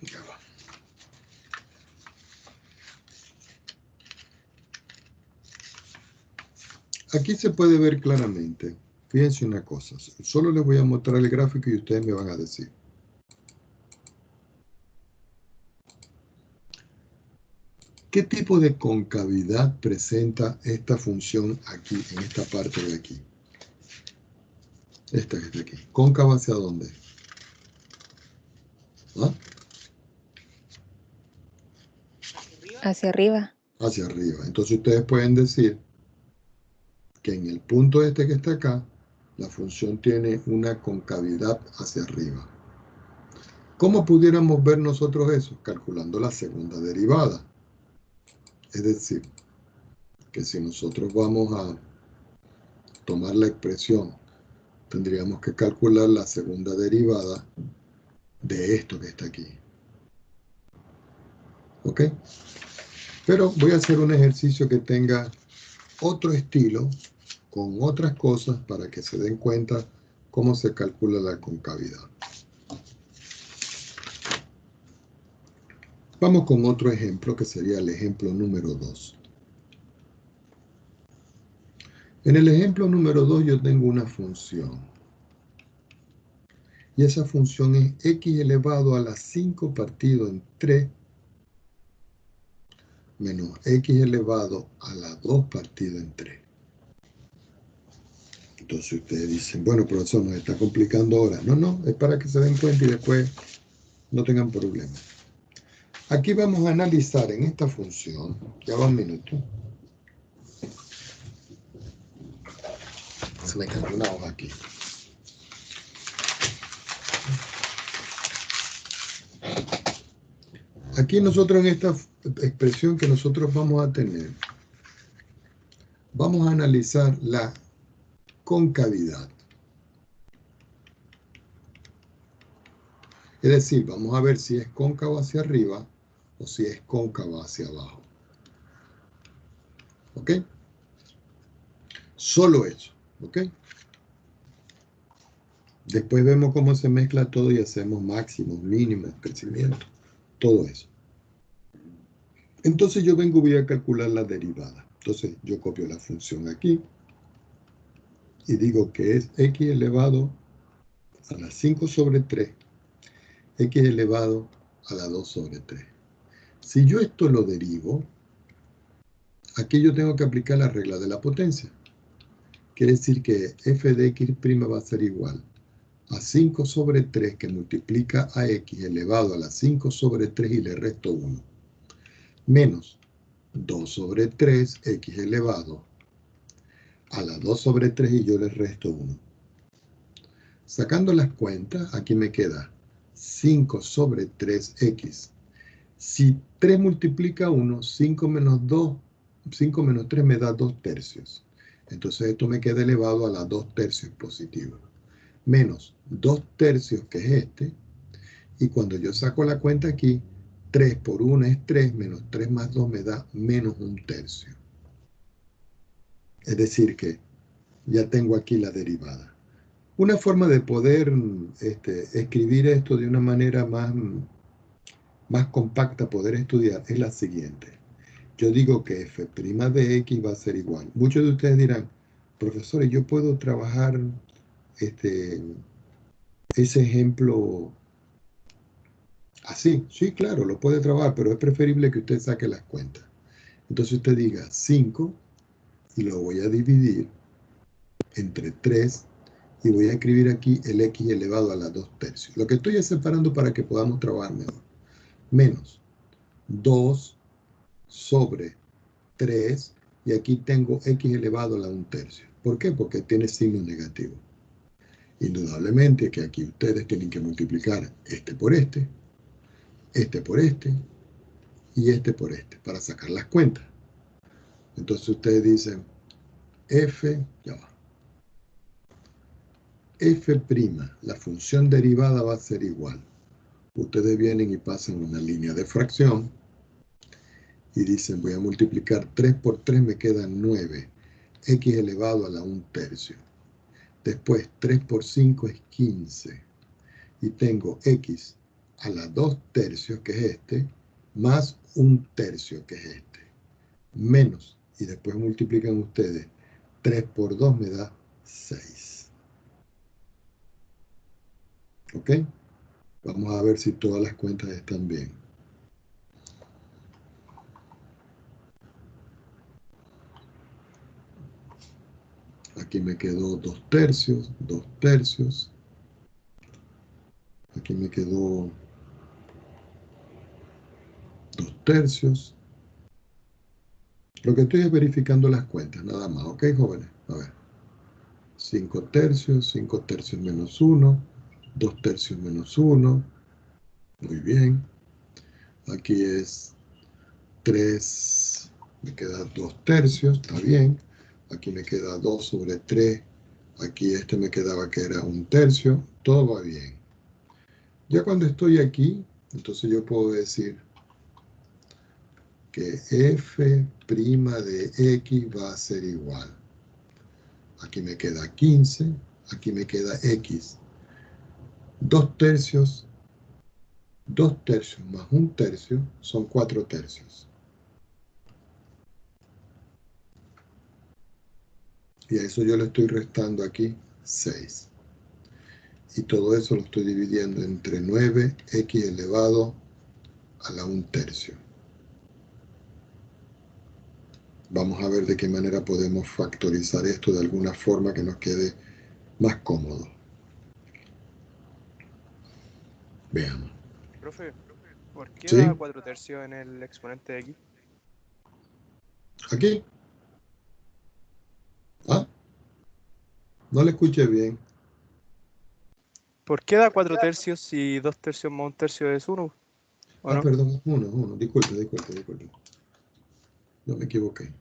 ya va. Aquí se puede ver claramente. Fíjense una cosa. Solo les voy a mostrar el gráfico y ustedes me van a decir. ¿Qué tipo de concavidad presenta esta función aquí, en esta parte de aquí? Esta que está aquí. ¿Cóncava hacia dónde? ¿Ah?
Hacia arriba.
Hacia arriba. Entonces ustedes pueden decir que en el punto este que está acá, la función tiene una concavidad hacia arriba. ¿Cómo pudiéramos ver nosotros eso? Calculando la segunda derivada. Es decir, que si nosotros vamos a tomar la expresión, tendríamos que calcular la segunda derivada de esto que está aquí. ¿Ok? Pero voy a hacer un ejercicio que tenga otro estilo, con otras cosas, para que se den cuenta cómo se calcula la concavidad. Vamos con otro ejemplo, que sería el ejemplo número 2. En el ejemplo número 2 yo tengo una función. Y esa función es x elevado a la 5 partido en 3 menos x elevado a la 2 partido en 3. Entonces ustedes dicen, bueno, profesor, nos está complicando ahora. No, no, es para que se den cuenta y después no tengan problemas. Aquí vamos a analizar en esta función, ya va un minuto. Se me cayó una hoja aquí. Aquí nosotros en esta expresión que nosotros vamos a tener, vamos a analizar la concavidad. Es decir, vamos a ver si es cóncavo hacia arriba o si es cóncavo hacia abajo. ¿Ok? Solo eso. ¿Ok? Después vemos cómo se mezcla todo y hacemos máximos, mínimos, crecimiento, todo eso. Entonces yo vengo y voy a calcular la derivada. Entonces yo copio la función aquí y digo que es x elevado a la 5 sobre 3, x elevado a la 2 sobre 3. Si yo esto lo derivo, aquí yo tengo que aplicar la regla de la potencia. Quiere decir que f de x' va a ser igual a 5 sobre 3 que multiplica a x elevado a la 5 sobre 3 y le resto 1. Menos 2 sobre 3 x elevado a la 2 sobre 3 y yo le resto 1. Sacando las cuentas, aquí me queda 5 sobre 3x. Si 3 multiplica 1, 5 menos 2, 5 menos 3 me da 2 tercios. Entonces esto me queda elevado a la 2 tercios positiva. Menos 2 tercios, que es este. Y cuando yo saco la cuenta aquí, 3 por 1 es 3, menos 3 más 2 me da menos 1 tercio. Es decir que ya tengo aquí la derivada. Una forma de poder escribir esto de una manera más compacta, poder estudiar, es la siguiente. Yo digo que f' de x va a ser igual. Muchos de ustedes dirán, profesores, yo puedo trabajar ese ejemplo así. Sí, claro, lo puede trabajar, pero es preferible que usted saque las cuentas. Entonces usted diga 5 y lo voy a dividir entre 3 y voy a escribir aquí el x elevado a la 2 tercios. Lo que estoy es separando para que podamos trabajar mejor. Menos 2 sobre 3 y aquí tengo x elevado a la 1 tercio. ¿Por qué? Porque tiene signo negativo. Indudablemente que aquí ustedes tienen que multiplicar este por este por este y este por este para sacar las cuentas. Entonces ustedes dicen f, ya va, f', la función derivada va a ser igual. Ustedes vienen y pasan una línea de fracción y dicen voy a multiplicar 3 por 3 me queda 9, x elevado a la 1/3. Después 3 por 5 es 15 y tengo x a la 2/3 que es este, más 1/3 que es este, menos, y después multiplican ustedes, 3 por 2 me da 6. ¿Ok? Vamos a ver si todas las cuentas están bien. Aquí me quedó 2/3, 2/3. Aquí me quedó 2/3. Lo que estoy es verificando las cuentas, nada más. ¿Ok, jóvenes? A ver. 5/3, 5/3 menos 1, 2/3 menos 1. Muy bien. Aquí es 3, me queda 2/3, está bien. Aquí me queda 2 sobre 3. Aquí este me quedaba que era 1/3. Todo va bien. Ya cuando estoy aquí, entonces yo puedo decir que f' de x va a ser igual. Aquí me queda 15, aquí me queda x. 2/3, 2/3 más 1/3 son 4/3. Y a eso yo le estoy restando aquí 6. Y todo eso lo estoy dividiendo entre 9x elevado a la 1/3. Vamos a ver de qué manera podemos factorizar esto de alguna forma que nos quede más cómodo. Veamos.
Profe, ¿por qué
¿Sí?
da 4/3 en el exponente de x?
¿Aquí? ¿Ah? No le escuché bien.
¿Por qué da 4/3 si 2/3 más 1/3 es 1? ¿O no?
Perdón, 1. Disculpe. No me equivoqué.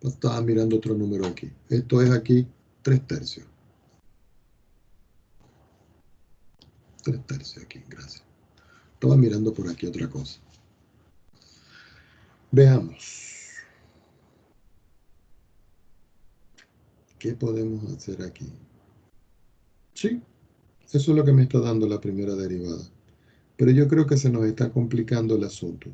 Estaba mirando otro número aquí. Esto es aquí 3/3. 3/3 aquí, gracias. Estaba mirando por aquí otra cosa. Veamos. ¿Qué podemos hacer aquí? Sí, eso es lo que me está dando la primera derivada. Pero yo creo que se nos está complicando el asunto.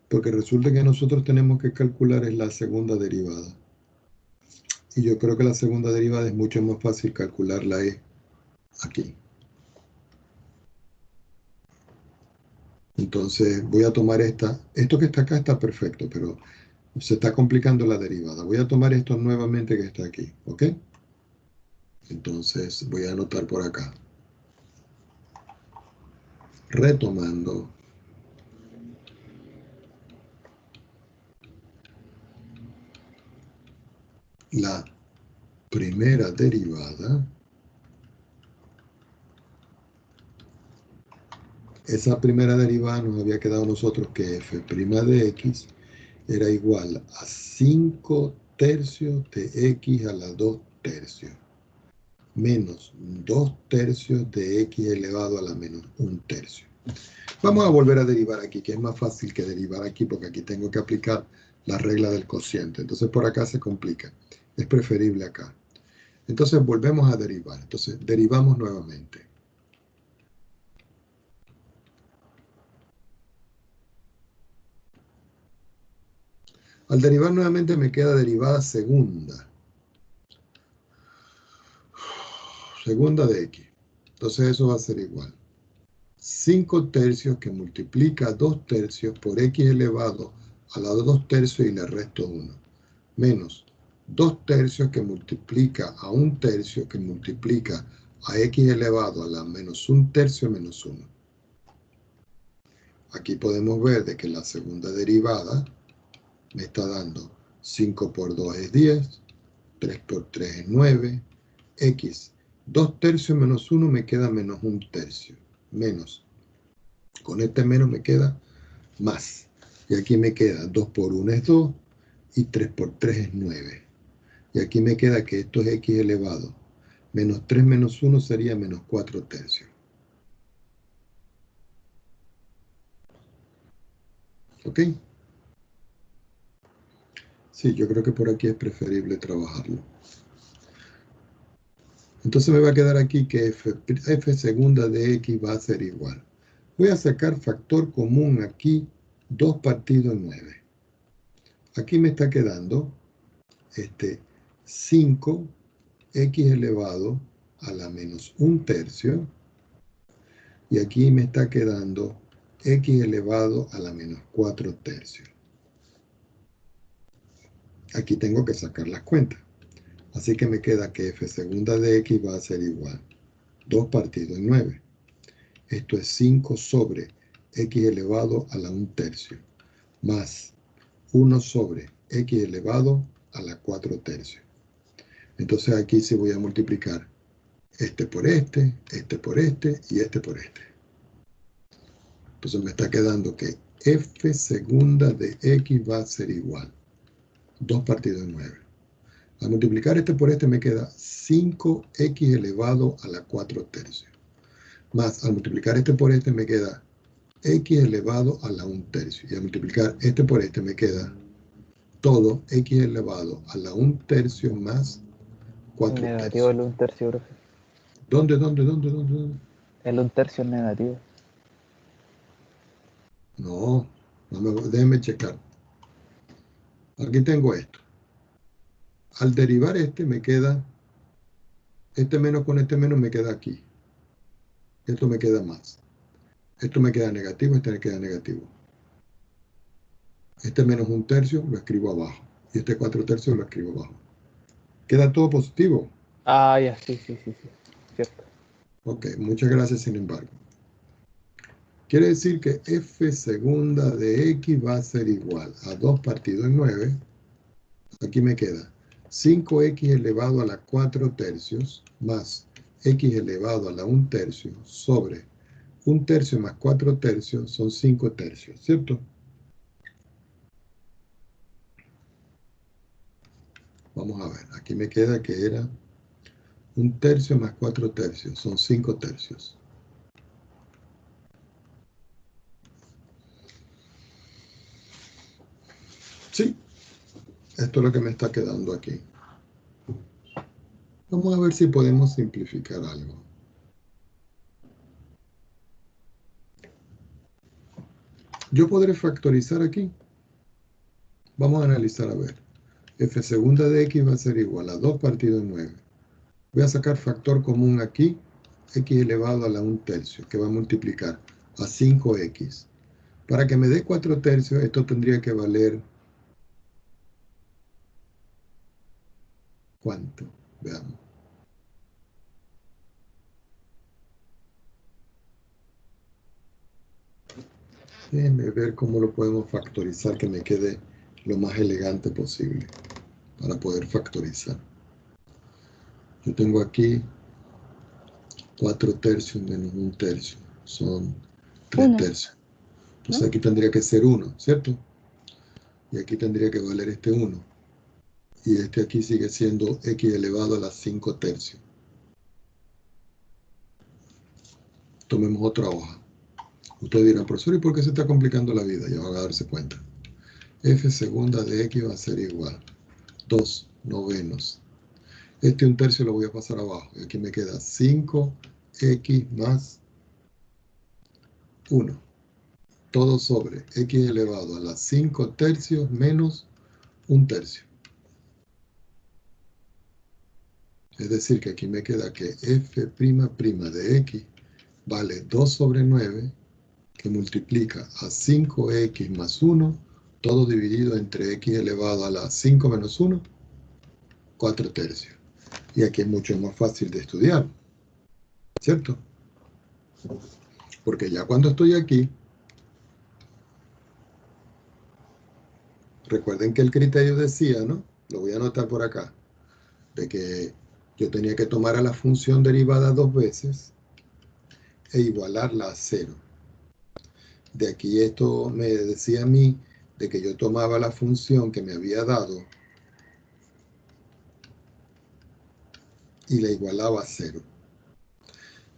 Porque resulta que nosotros tenemos que calcular es la segunda derivada. Y yo creo que la segunda derivada es mucho más fácil calcularla aquí. Entonces voy a tomar esta. Esto que está acá está perfecto, pero se está complicando la derivada. Voy a tomar esto nuevamente que está aquí, ¿ok? Entonces voy a anotar por acá. Retomando. La primera derivada. Esa primera derivada nos había quedado a nosotros que f' de x era igual a 5/3 de x a la 2/3 menos 2/3 de x elevado a la menos 1/3. Vamos a volver a derivar aquí, que es más fácil que derivar aquí, porque aquí tengo que aplicar la regla del cociente. Entonces por acá se complica. Es preferible acá. Entonces volvemos a derivar. Entonces derivamos nuevamente. Al derivar nuevamente me queda derivada segunda. Segunda de x. Entonces eso va a ser igual. 5/3 que multiplica 2/3 por x elevado a la 2/3 y le resto 1. Menos 2/3 que multiplica a 1/3 que multiplica a x elevado a la menos 1/3 menos 1. Aquí podemos ver de que la segunda derivada me está dando 5 por 2 es 10, 3 por 3 es 9, x 2 tercios menos 1 me queda menos 1 tercio. Menos. Con este menos me queda más. Y aquí me queda 2 por 1 es 2 y 3 por 3 es 9. Y aquí me queda que esto es x elevado. Menos 3 menos 1 sería menos 4 tercios. ¿Ok? Sí, yo creo que por aquí es preferible trabajarlo. Entonces me va a quedar aquí que f segunda de x va a ser igual. Voy a sacar factor común aquí, 2 partido en 9. Aquí me está quedando 5x elevado a la menos 1 tercio. Y aquí me está quedando x elevado a la menos 4 tercios. Aquí tengo que sacar las cuentas. Así que me queda que f segunda de x va a ser igual 2 partido en 9. Esto es 5 sobre x elevado a la 1 tercio, más 1 sobre x elevado a la 4 tercios. Entonces aquí sí voy a multiplicar este por este por este y este por este. Entonces me está quedando que f segunda de x va a ser igual 2 partido en 9. Al multiplicar este por este me queda 5x elevado a la 4 tercios. Más al multiplicar este por este me queda x elevado a la 1 tercio. Y al multiplicar este por este me queda todo x elevado a la 1 tercio más 4
Negativo
tercios.
el 1 tercio, profe.
¿Dónde?
El 1 tercio es negativo.
No, déjenme checar. Aquí tengo esto. Al derivar este me queda, este menos con este menos me queda aquí. Esto me queda más. Esto me queda negativo, este me queda negativo. Este menos 1 tercio lo escribo abajo. Y este 4 tercios lo escribo abajo. Queda todo positivo.
Ah, ya, sí. Cierto.
Ok, muchas gracias sin embargo. Quiere decir que f segunda de x va a ser igual a 2 partido en 9. Aquí me queda 5x elevado a la 4 tercios más x elevado a la 1 tercio sobre 1 tercio más 4 tercios son 5 tercios, ¿cierto? Vamos a ver, aquí me queda que era 1 tercio más 4 tercios, son 5 tercios. Sí, esto es lo que me está quedando aquí. Vamos a ver si podemos simplificar algo. Yo podré factorizar aquí. Vamos a analizar a ver. F segunda de x va a ser igual a 2 partido en 9. Voy a sacar factor común aquí, x elevado a la 1 tercio, que va a multiplicar a 5x. Para que me dé 4 tercios, esto tendría que valer... ¿cuánto? Veamos. Déjenme ver cómo lo podemos factorizar, que me quede lo más elegante posible para poder factorizar. Yo tengo aquí 4 tercios menos 1 tercio, son 3
Uno,
tercios. Entonces
¿no?
aquí tendría que ser 1, ¿cierto? Y aquí tendría que valer este 1. Y este aquí sigue siendo x elevado a la 5 tercios. Tomemos otra hoja. Ustedes dirán, profesor, ¿y por qué se está complicando la vida? Ya van a darse cuenta. F segunda de x va a ser igual 2 novenos. Este 1 tercio lo voy a pasar abajo. Y aquí me queda 5x más 1. Todo sobre x elevado a la 5 tercios menos 1 tercio. Es decir, que aquí me queda que f' de x vale 2 sobre 9, que multiplica a 5x más 1, todo dividido entre x elevado a la 5 menos 1, 4 tercios. Y aquí es mucho más fácil de estudiar, ¿cierto? Porque ya cuando estoy aquí, recuerden que el criterio decía, ¿no? Lo voy a anotar por acá, de que Yo tenía que tomar a la función derivada 2 veces e igualarla a 0. De aquí esto me decía a mí de que yo tomaba la función que me había dado y la igualaba a 0.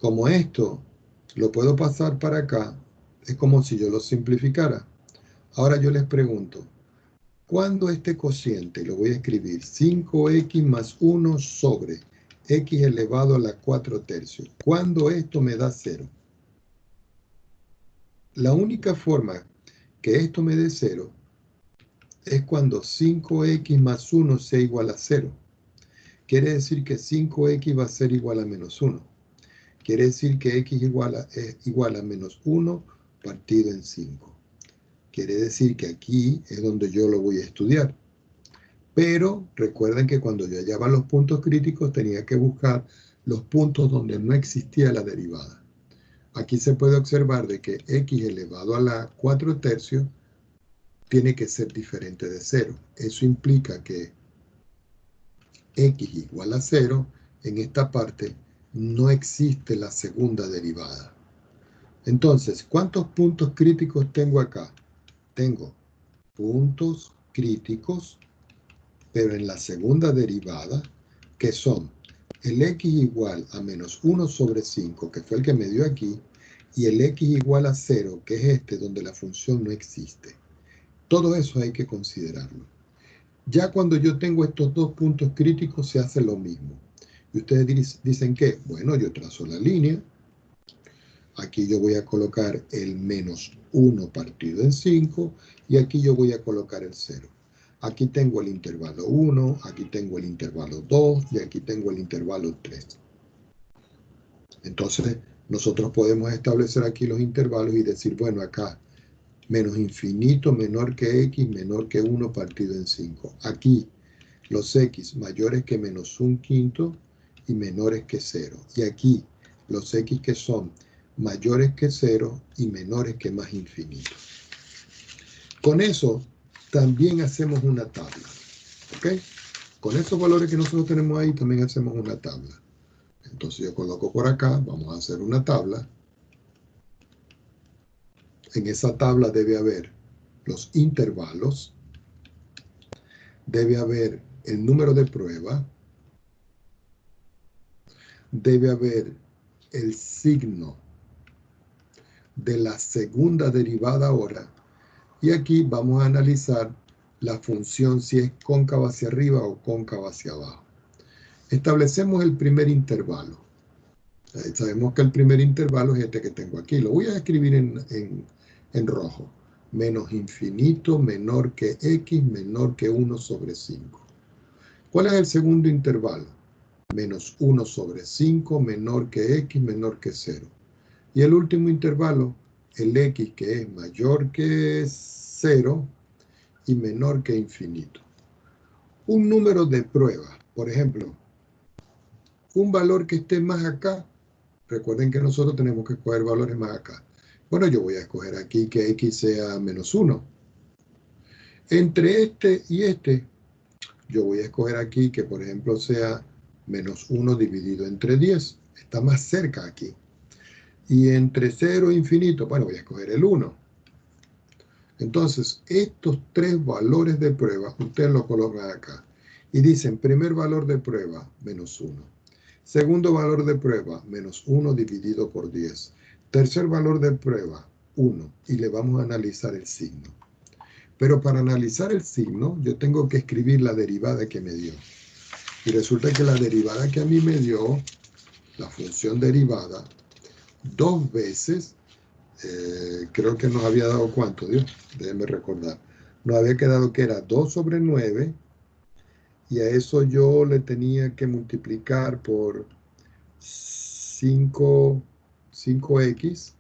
Como esto lo puedo pasar para acá, es como si yo lo simplificara. Ahora yo les pregunto, ¿cuándo este cociente lo voy a escribir? 5x más 1 sobre x elevado a la 4 tercios. ¿Cuándo esto me da 0? La única forma que esto me dé 0 es cuando 5x más 1 sea igual a 0. Quiere decir que 5x va a ser igual a menos 1. Quiere decir que x es igual a menos 1 partido en 5. Quiere decir que aquí es donde yo lo voy a estudiar. Pero recuerden que cuando yo hallaba los puntos críticos tenía que buscar los puntos donde no existía la derivada. Aquí se puede observar de que x elevado a la 4 tercios tiene que ser diferente de 0. Eso implica que x igual a 0, en esta parte no existe la segunda derivada. Entonces, ¿cuántos puntos críticos tengo acá? Tengo puntos críticos, pero en la segunda derivada, que son el x igual a menos 1 sobre 5, que fue el que me dio aquí, y el x igual a 0, que es este, donde la función no existe. Todo eso hay que considerarlo. Ya cuando yo tengo estos dos puntos críticos, se hace lo mismo. Y ustedes dicen que, bueno, yo trazo la línea. Aquí yo voy a colocar el menos 1 partido en 5, y aquí yo voy a colocar el 0. Aquí tengo el intervalo 1, aquí tengo el intervalo 2, y aquí tengo el intervalo 3. Entonces, nosotros podemos establecer aquí los intervalos y decir, bueno, acá, menos infinito menor que x menor que 1 partido en 5. Aquí, los x mayores que menos 1/5 y menores que 0. Y aquí, los x que son mayores que 0 y menores que más infinito. Con eso, también hacemos una tabla. ¿Ok? Con esos valores que nosotros tenemos ahí, también hacemos una tabla. Entonces yo coloco por acá, vamos a hacer una tabla. En esa tabla debe haber los intervalos, debe haber el número de prueba, debe haber el signo de la segunda derivada ahora, y aquí vamos a analizar la función si es cóncava hacia arriba o cóncava hacia abajo. Establecemos el primer intervalo. Sabemos que el primer intervalo es este que tengo aquí. Lo voy a escribir en rojo. Menos infinito menor que x menor que 1 sobre 5. ¿Cuál es el segundo intervalo? Menos 1 sobre 5 menor que x menor que 0. Y el último intervalo, el x que es mayor que 0 y menor que infinito. Un número de prueba, por ejemplo, un valor que esté más acá. Recuerden que nosotros tenemos que escoger valores más acá. Bueno, yo voy a escoger aquí que x sea menos 1. Entre este y este, yo voy a escoger aquí que, por ejemplo, sea menos 1 dividido entre 10. Está más cerca aquí. Y entre 0 e infinito, bueno, voy a escoger el 1. Entonces, estos tres valores de prueba, ustedes los colocan acá. Y dicen, primer valor de prueba, menos 1. Segundo valor de prueba, menos 1 dividido por 10. Tercer valor de prueba, 1. Y le vamos a analizar el signo. Pero para analizar el signo, yo tengo que escribir la derivada que me dio. Y resulta que la derivada que a mí me dio, la función derivada, 2 veces, creo que nos había dado ¿cuánto, Dios? Déjenme recordar. Nos había quedado que era 2 sobre 9, y a eso yo le tenía que multiplicar por 5x,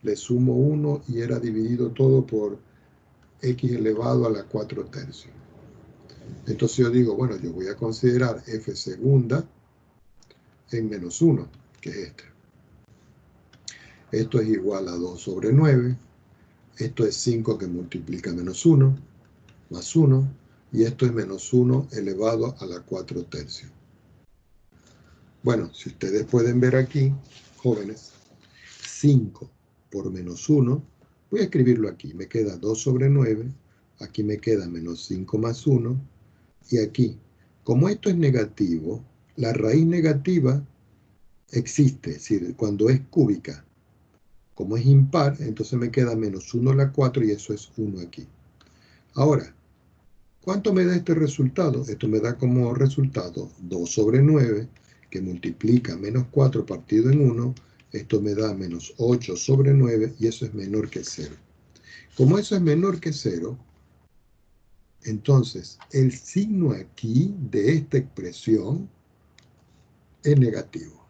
le sumo 1 y era dividido todo por x elevado a la 4 tercios. Entonces yo digo, bueno, yo voy a considerar f segunda en menos 1, que es este. Esto es igual a 2 sobre 9. Esto es 5 que multiplica menos 1, más 1. Y esto es menos 1 elevado a la 4 tercios. Bueno, si ustedes pueden ver aquí, jóvenes, 5 por menos 1, voy a escribirlo aquí, me queda 2 sobre 9, aquí me queda menos 5 más 1, y aquí, como esto es negativo, la raíz negativa existe, es decir, cuando es cúbica. Como es impar, entonces me queda menos 1 a la 4 y eso es 1 aquí. Ahora, ¿cuánto me da este resultado? Esto me da como resultado 2 sobre 9, que multiplica menos 4 partido en 1. Esto me da menos 8 sobre 9 y eso es menor que 0. Como eso es menor que 0, entonces el signo aquí de esta expresión es negativo.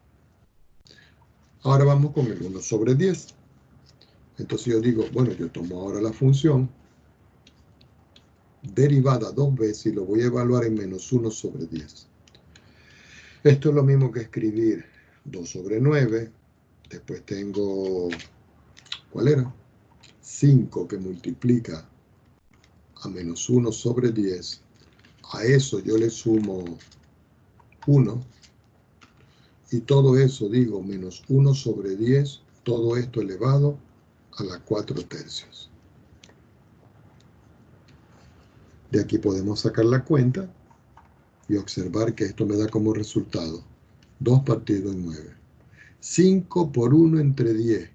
Ahora vamos con el 1 sobre 10. Entonces yo digo, bueno, yo tomo ahora la función derivada 2 veces y lo voy a evaluar en menos 1 sobre 10. Esto es lo mismo que escribir 2 sobre 9. Después tengo, ¿cuál era? 5 que multiplica a menos 1 sobre 10. A eso yo le sumo 1. Y todo eso, digo, menos 1 sobre 10. Todo esto elevado a la 4 tercios. De aquí podemos sacar la cuenta y observar que esto me da como resultado 2 partido en 9. 5 por 1 entre 10.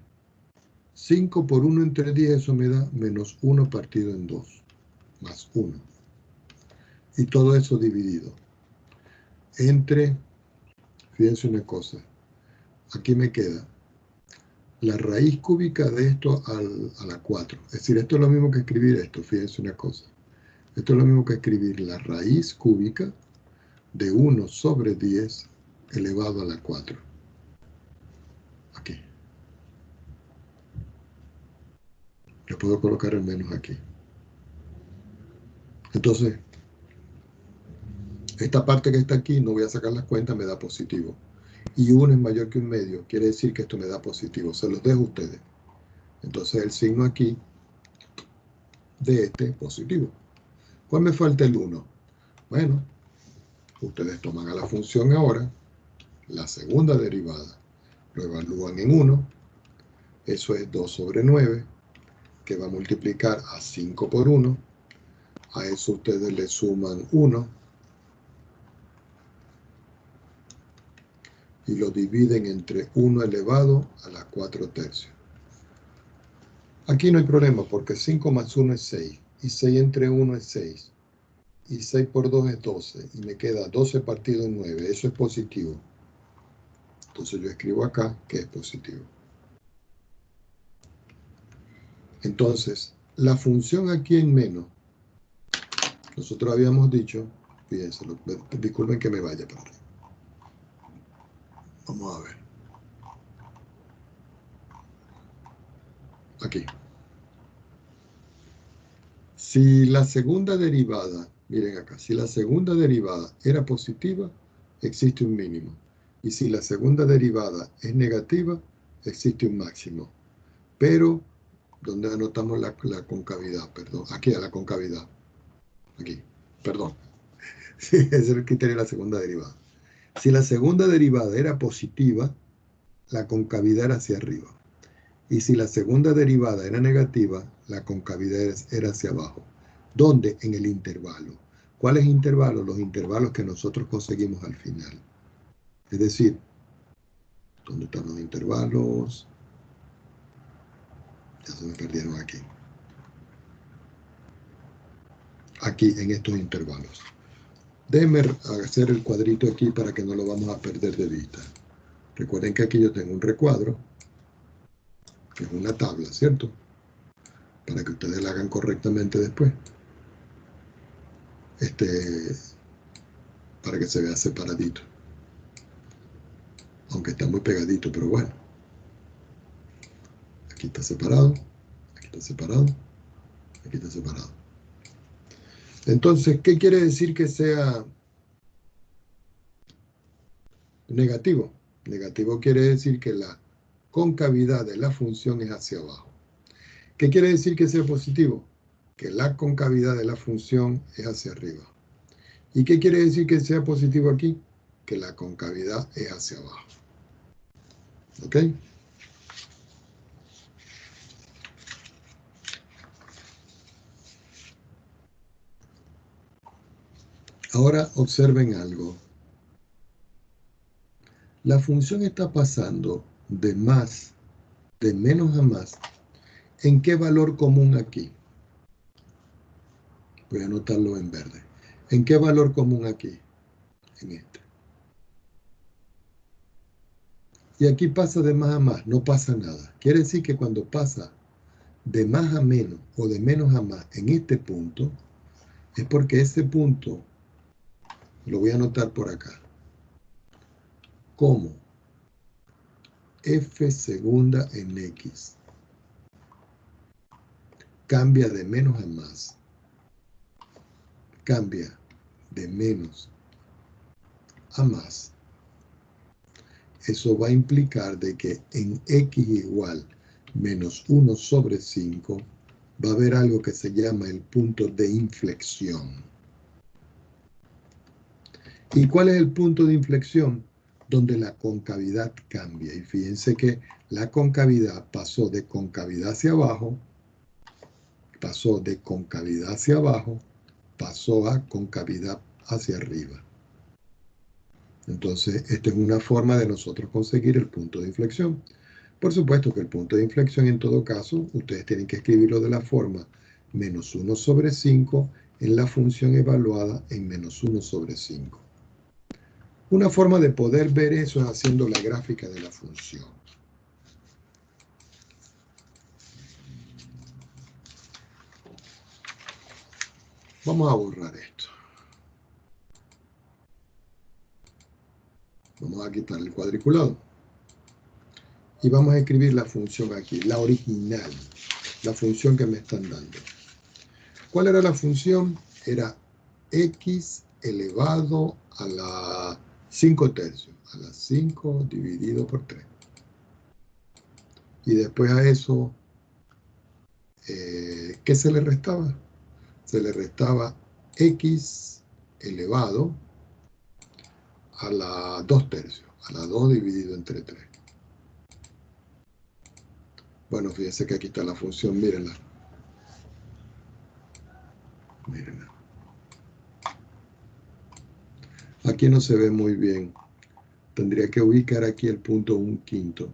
5 por 1 entre 10, eso me da menos 1 partido en 2, más 1. Y todo eso dividido entre, fíjense una cosa, aquí me queda la raíz cúbica de esto a la 4. Es decir, esto es lo mismo que escribir esto, fíjense una cosa. Esto es lo mismo que escribir la raíz cúbica de 1 sobre 10 elevado a la 4. Aquí. Le puedo colocar el menos aquí. Entonces, esta parte que está aquí, no voy a sacar las cuentas, me da positivo. Y 1 es mayor que 1/2, quiere decir que esto me da positivo. Se los dejo a ustedes. Entonces, el signo aquí de este positivo. ¿Cuál me falta? El 1. Bueno, ustedes toman a la función ahora, la segunda derivada, lo evalúan en 1. Eso es 2 sobre 9, que va a multiplicar a 5 por 1. A eso ustedes le suman 1 y lo dividen entre 1 elevado a la 4 tercios. Aquí no hay problema porque 5 más 1 es 6 y 6 entre 1 es 6 y 6 por 2 es 12 y me queda 12 partido en 9. Eso es positivo. Entonces yo escribo acá que es positivo. Entonces, la función aquí en menos, nosotros habíamos dicho, fíjense, disculpen que me vaya para arriba. Vamos a ver. Aquí. Si la segunda derivada, miren acá, si la segunda derivada era positiva, existe un mínimo. Y si la segunda derivada es negativa, existe un máximo. Pero, ¿dónde anotamos la concavidad? Perdón, aquí a la concavidad. Aquí, perdón. Sí, ese es el criterio de la segunda derivada. Si la segunda derivada era positiva, la concavidad era hacia arriba. Y si la segunda derivada era negativa, la concavidad era hacia abajo. ¿Dónde? En el intervalo. ¿Cuáles intervalos? Los intervalos que nosotros conseguimos al final. Es decir, ¿dónde están los intervalos? Ya se me perdieron aquí. Aquí, en estos intervalos. Déjenme hacer el cuadrito aquí para que no lo vamos a perder de vista. Recuerden que aquí yo tengo un recuadro, que es una tabla, ¿cierto? Para que ustedes la hagan correctamente después. Para que se vea separadito. Aunque está muy pegadito, pero bueno. Aquí está separado, aquí está separado, aquí está separado. Entonces, ¿qué quiere decir que sea negativo? Negativo quiere decir que la concavidad de la función es hacia abajo. ¿Qué quiere decir que sea positivo? Que la concavidad de la función es hacia arriba. ¿Y qué quiere decir que sea positivo aquí? que la concavidad es hacia abajo. ¿Ok? Ahora observen algo. La función está pasando de menos a más. ¿En qué valor común aquí? Voy a anotarlo en verde. ¿En qué valor común aquí? En este. Y aquí pasa de más a más, no pasa nada. Quiere decir que cuando pasa de más a menos o de menos a más en este punto, es porque ese punto, lo voy a anotar por acá, como f segunda en x, cambia de menos a más, cambia de menos a más, eso va a implicar de que en x igual menos 1 sobre 5 va a haber algo que se llama el punto de inflexión. ¿Y cuál es el punto de inflexión? Donde la concavidad cambia. Y fíjense que la concavidad pasó de concavidad hacia abajo, pasó de concavidad hacia abajo, pasó a concavidad hacia arriba. Entonces, esta es una forma de nosotros conseguir el punto de inflexión. Por supuesto que el punto de inflexión, en todo caso, ustedes tienen que escribirlo de la forma menos 1 sobre 5 en la función evaluada en menos 1 sobre 5. Una forma de poder ver eso es haciendo la gráfica de la función. Vamos a borrar esto. Vamos a quitar el cuadriculado. Y vamos a escribir la función aquí, la original, la función que me están dando. ¿Cuál era la función? Era x elevado a la 5 tercios, a la 5 dividido por 3. Y después a eso, ¿qué se le restaba? Se le restaba x elevado a la 2 tercios, a la 2 dividido entre 3. Bueno, fíjense que aquí está la función, mírenla. Mírenla. Aquí no se ve muy bien. Tendría que ubicar aquí el punto 1/5.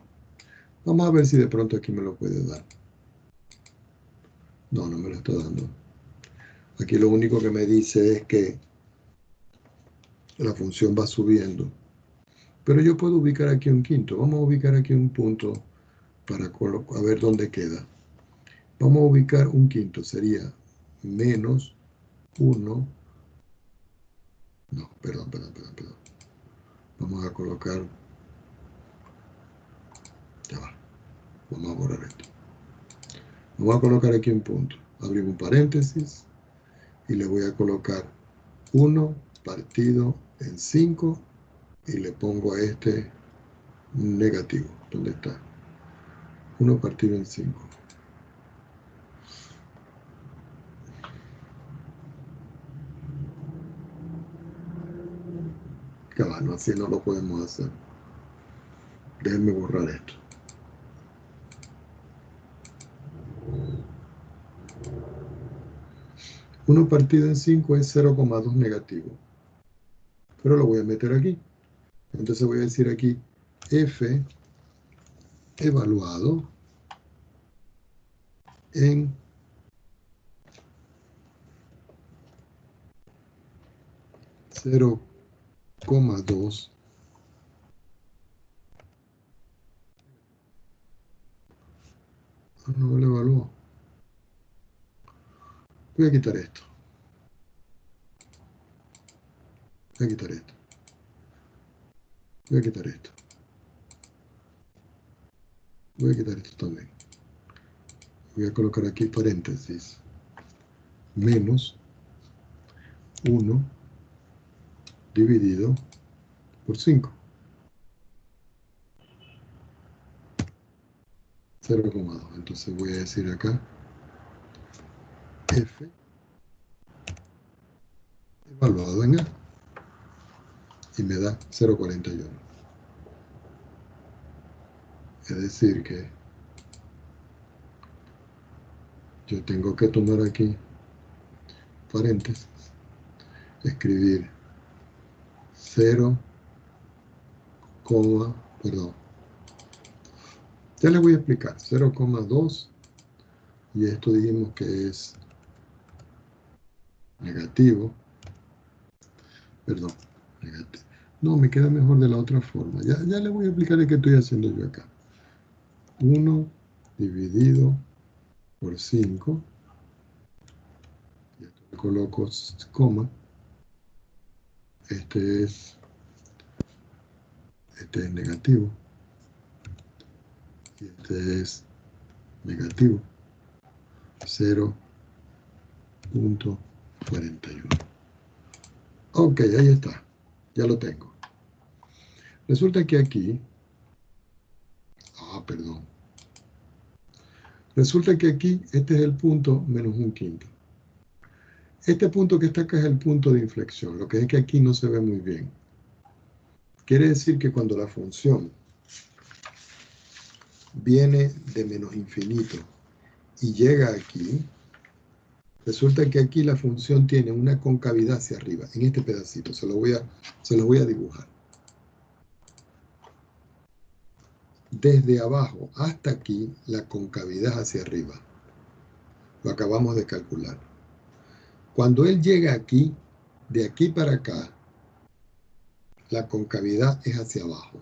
Vamos a ver si de pronto aquí me lo puede dar. No, no me lo está dando. Aquí lo único que me dice es que la función va subiendo. Pero yo puedo ubicar aquí 1/5. Vamos a ubicar aquí un punto para a ver dónde queda. Vamos a ubicar 1/5. Sería menos 1. No, perdón. Vamos a colocar... Ya va. Vamos a borrar esto. Vamos a colocar aquí un punto. Abrimos un paréntesis y le voy a colocar 1 partido en 5 y le pongo a este negativo. ¿Dónde está? 1 partido en 5. Claro, así no lo podemos hacer. Déjenme borrar esto. Uno partido en 5 es 0,2 negativo. Pero lo voy a meter aquí. Entonces voy a decir aquí f evaluado en 0,2 no lo evaluó. Voy a quitar esto. Voy a quitar esto. Voy a quitar esto. Voy a quitar esto también. Voy a colocar aquí paréntesis. Menos 1 dividido por 5. 0,2. Entonces voy a decir acá f evaluado en A. y me da 0,41. Es decir que yo tengo que tomar aquí paréntesis, escribir 0, perdón. Ya les voy a explicar, 0,2 y esto dijimos que es negativo, perdón, negativo. No, me queda mejor de la otra forma. Ya les voy a explicar qué estoy haciendo yo acá. 1 dividido por 5, y esto le coloco coma, este es negativo, y este es negativo, 0,41. Ok, ahí está, ya lo tengo. Resulta que aquí, perdón, resulta que aquí este es el punto menos 1/5. Este punto que está acá es el punto de inflexión, lo que es que aquí no se ve muy bien. Quiere decir que cuando la función viene de menos infinito y llega aquí, resulta que aquí la función tiene una concavidad hacia arriba, en este pedacito, se lo voy a dibujar. Desde abajo hasta aquí, la concavidad hacia arriba. Lo acabamos de calcular. Cuando él llega aquí, de aquí para acá, la concavidad es hacia abajo.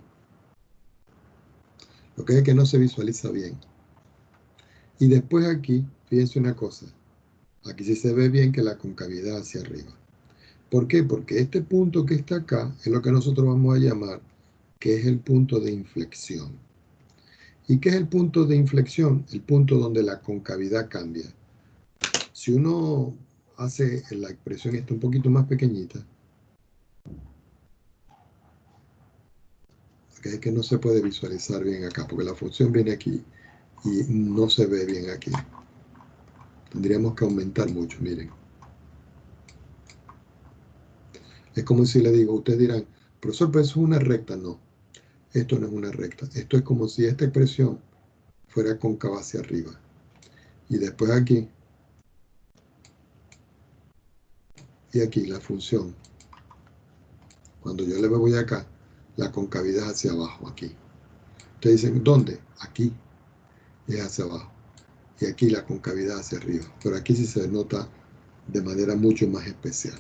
Lo que es que no se visualiza bien. Y después aquí, fíjense una cosa. Aquí sí se ve bien que la concavidad hacia arriba. ¿Por qué? Porque este punto que está acá es lo que nosotros vamos a llamar que es el punto de inflexión. ¿Y qué es el punto de inflexión? El punto donde la concavidad cambia. Si uno hace la expresión esta un poquito más pequeñita, es que no se puede visualizar bien acá, porque la función viene aquí y no se ve bien aquí. Tendríamos que aumentar mucho, miren. Es como si le digo, ustedes dirán, profesor, pero eso es una recta. No, esto no es una recta. Esto es como si esta expresión fuera cóncava hacia arriba. Y después aquí, y aquí la función. Cuando yo le voy acá, la concavidad hacia abajo, aquí. Ustedes dicen, ¿dónde? Aquí. Y es hacia abajo. Y aquí la concavidad hacia arriba. Pero aquí sí se nota de manera mucho más especial.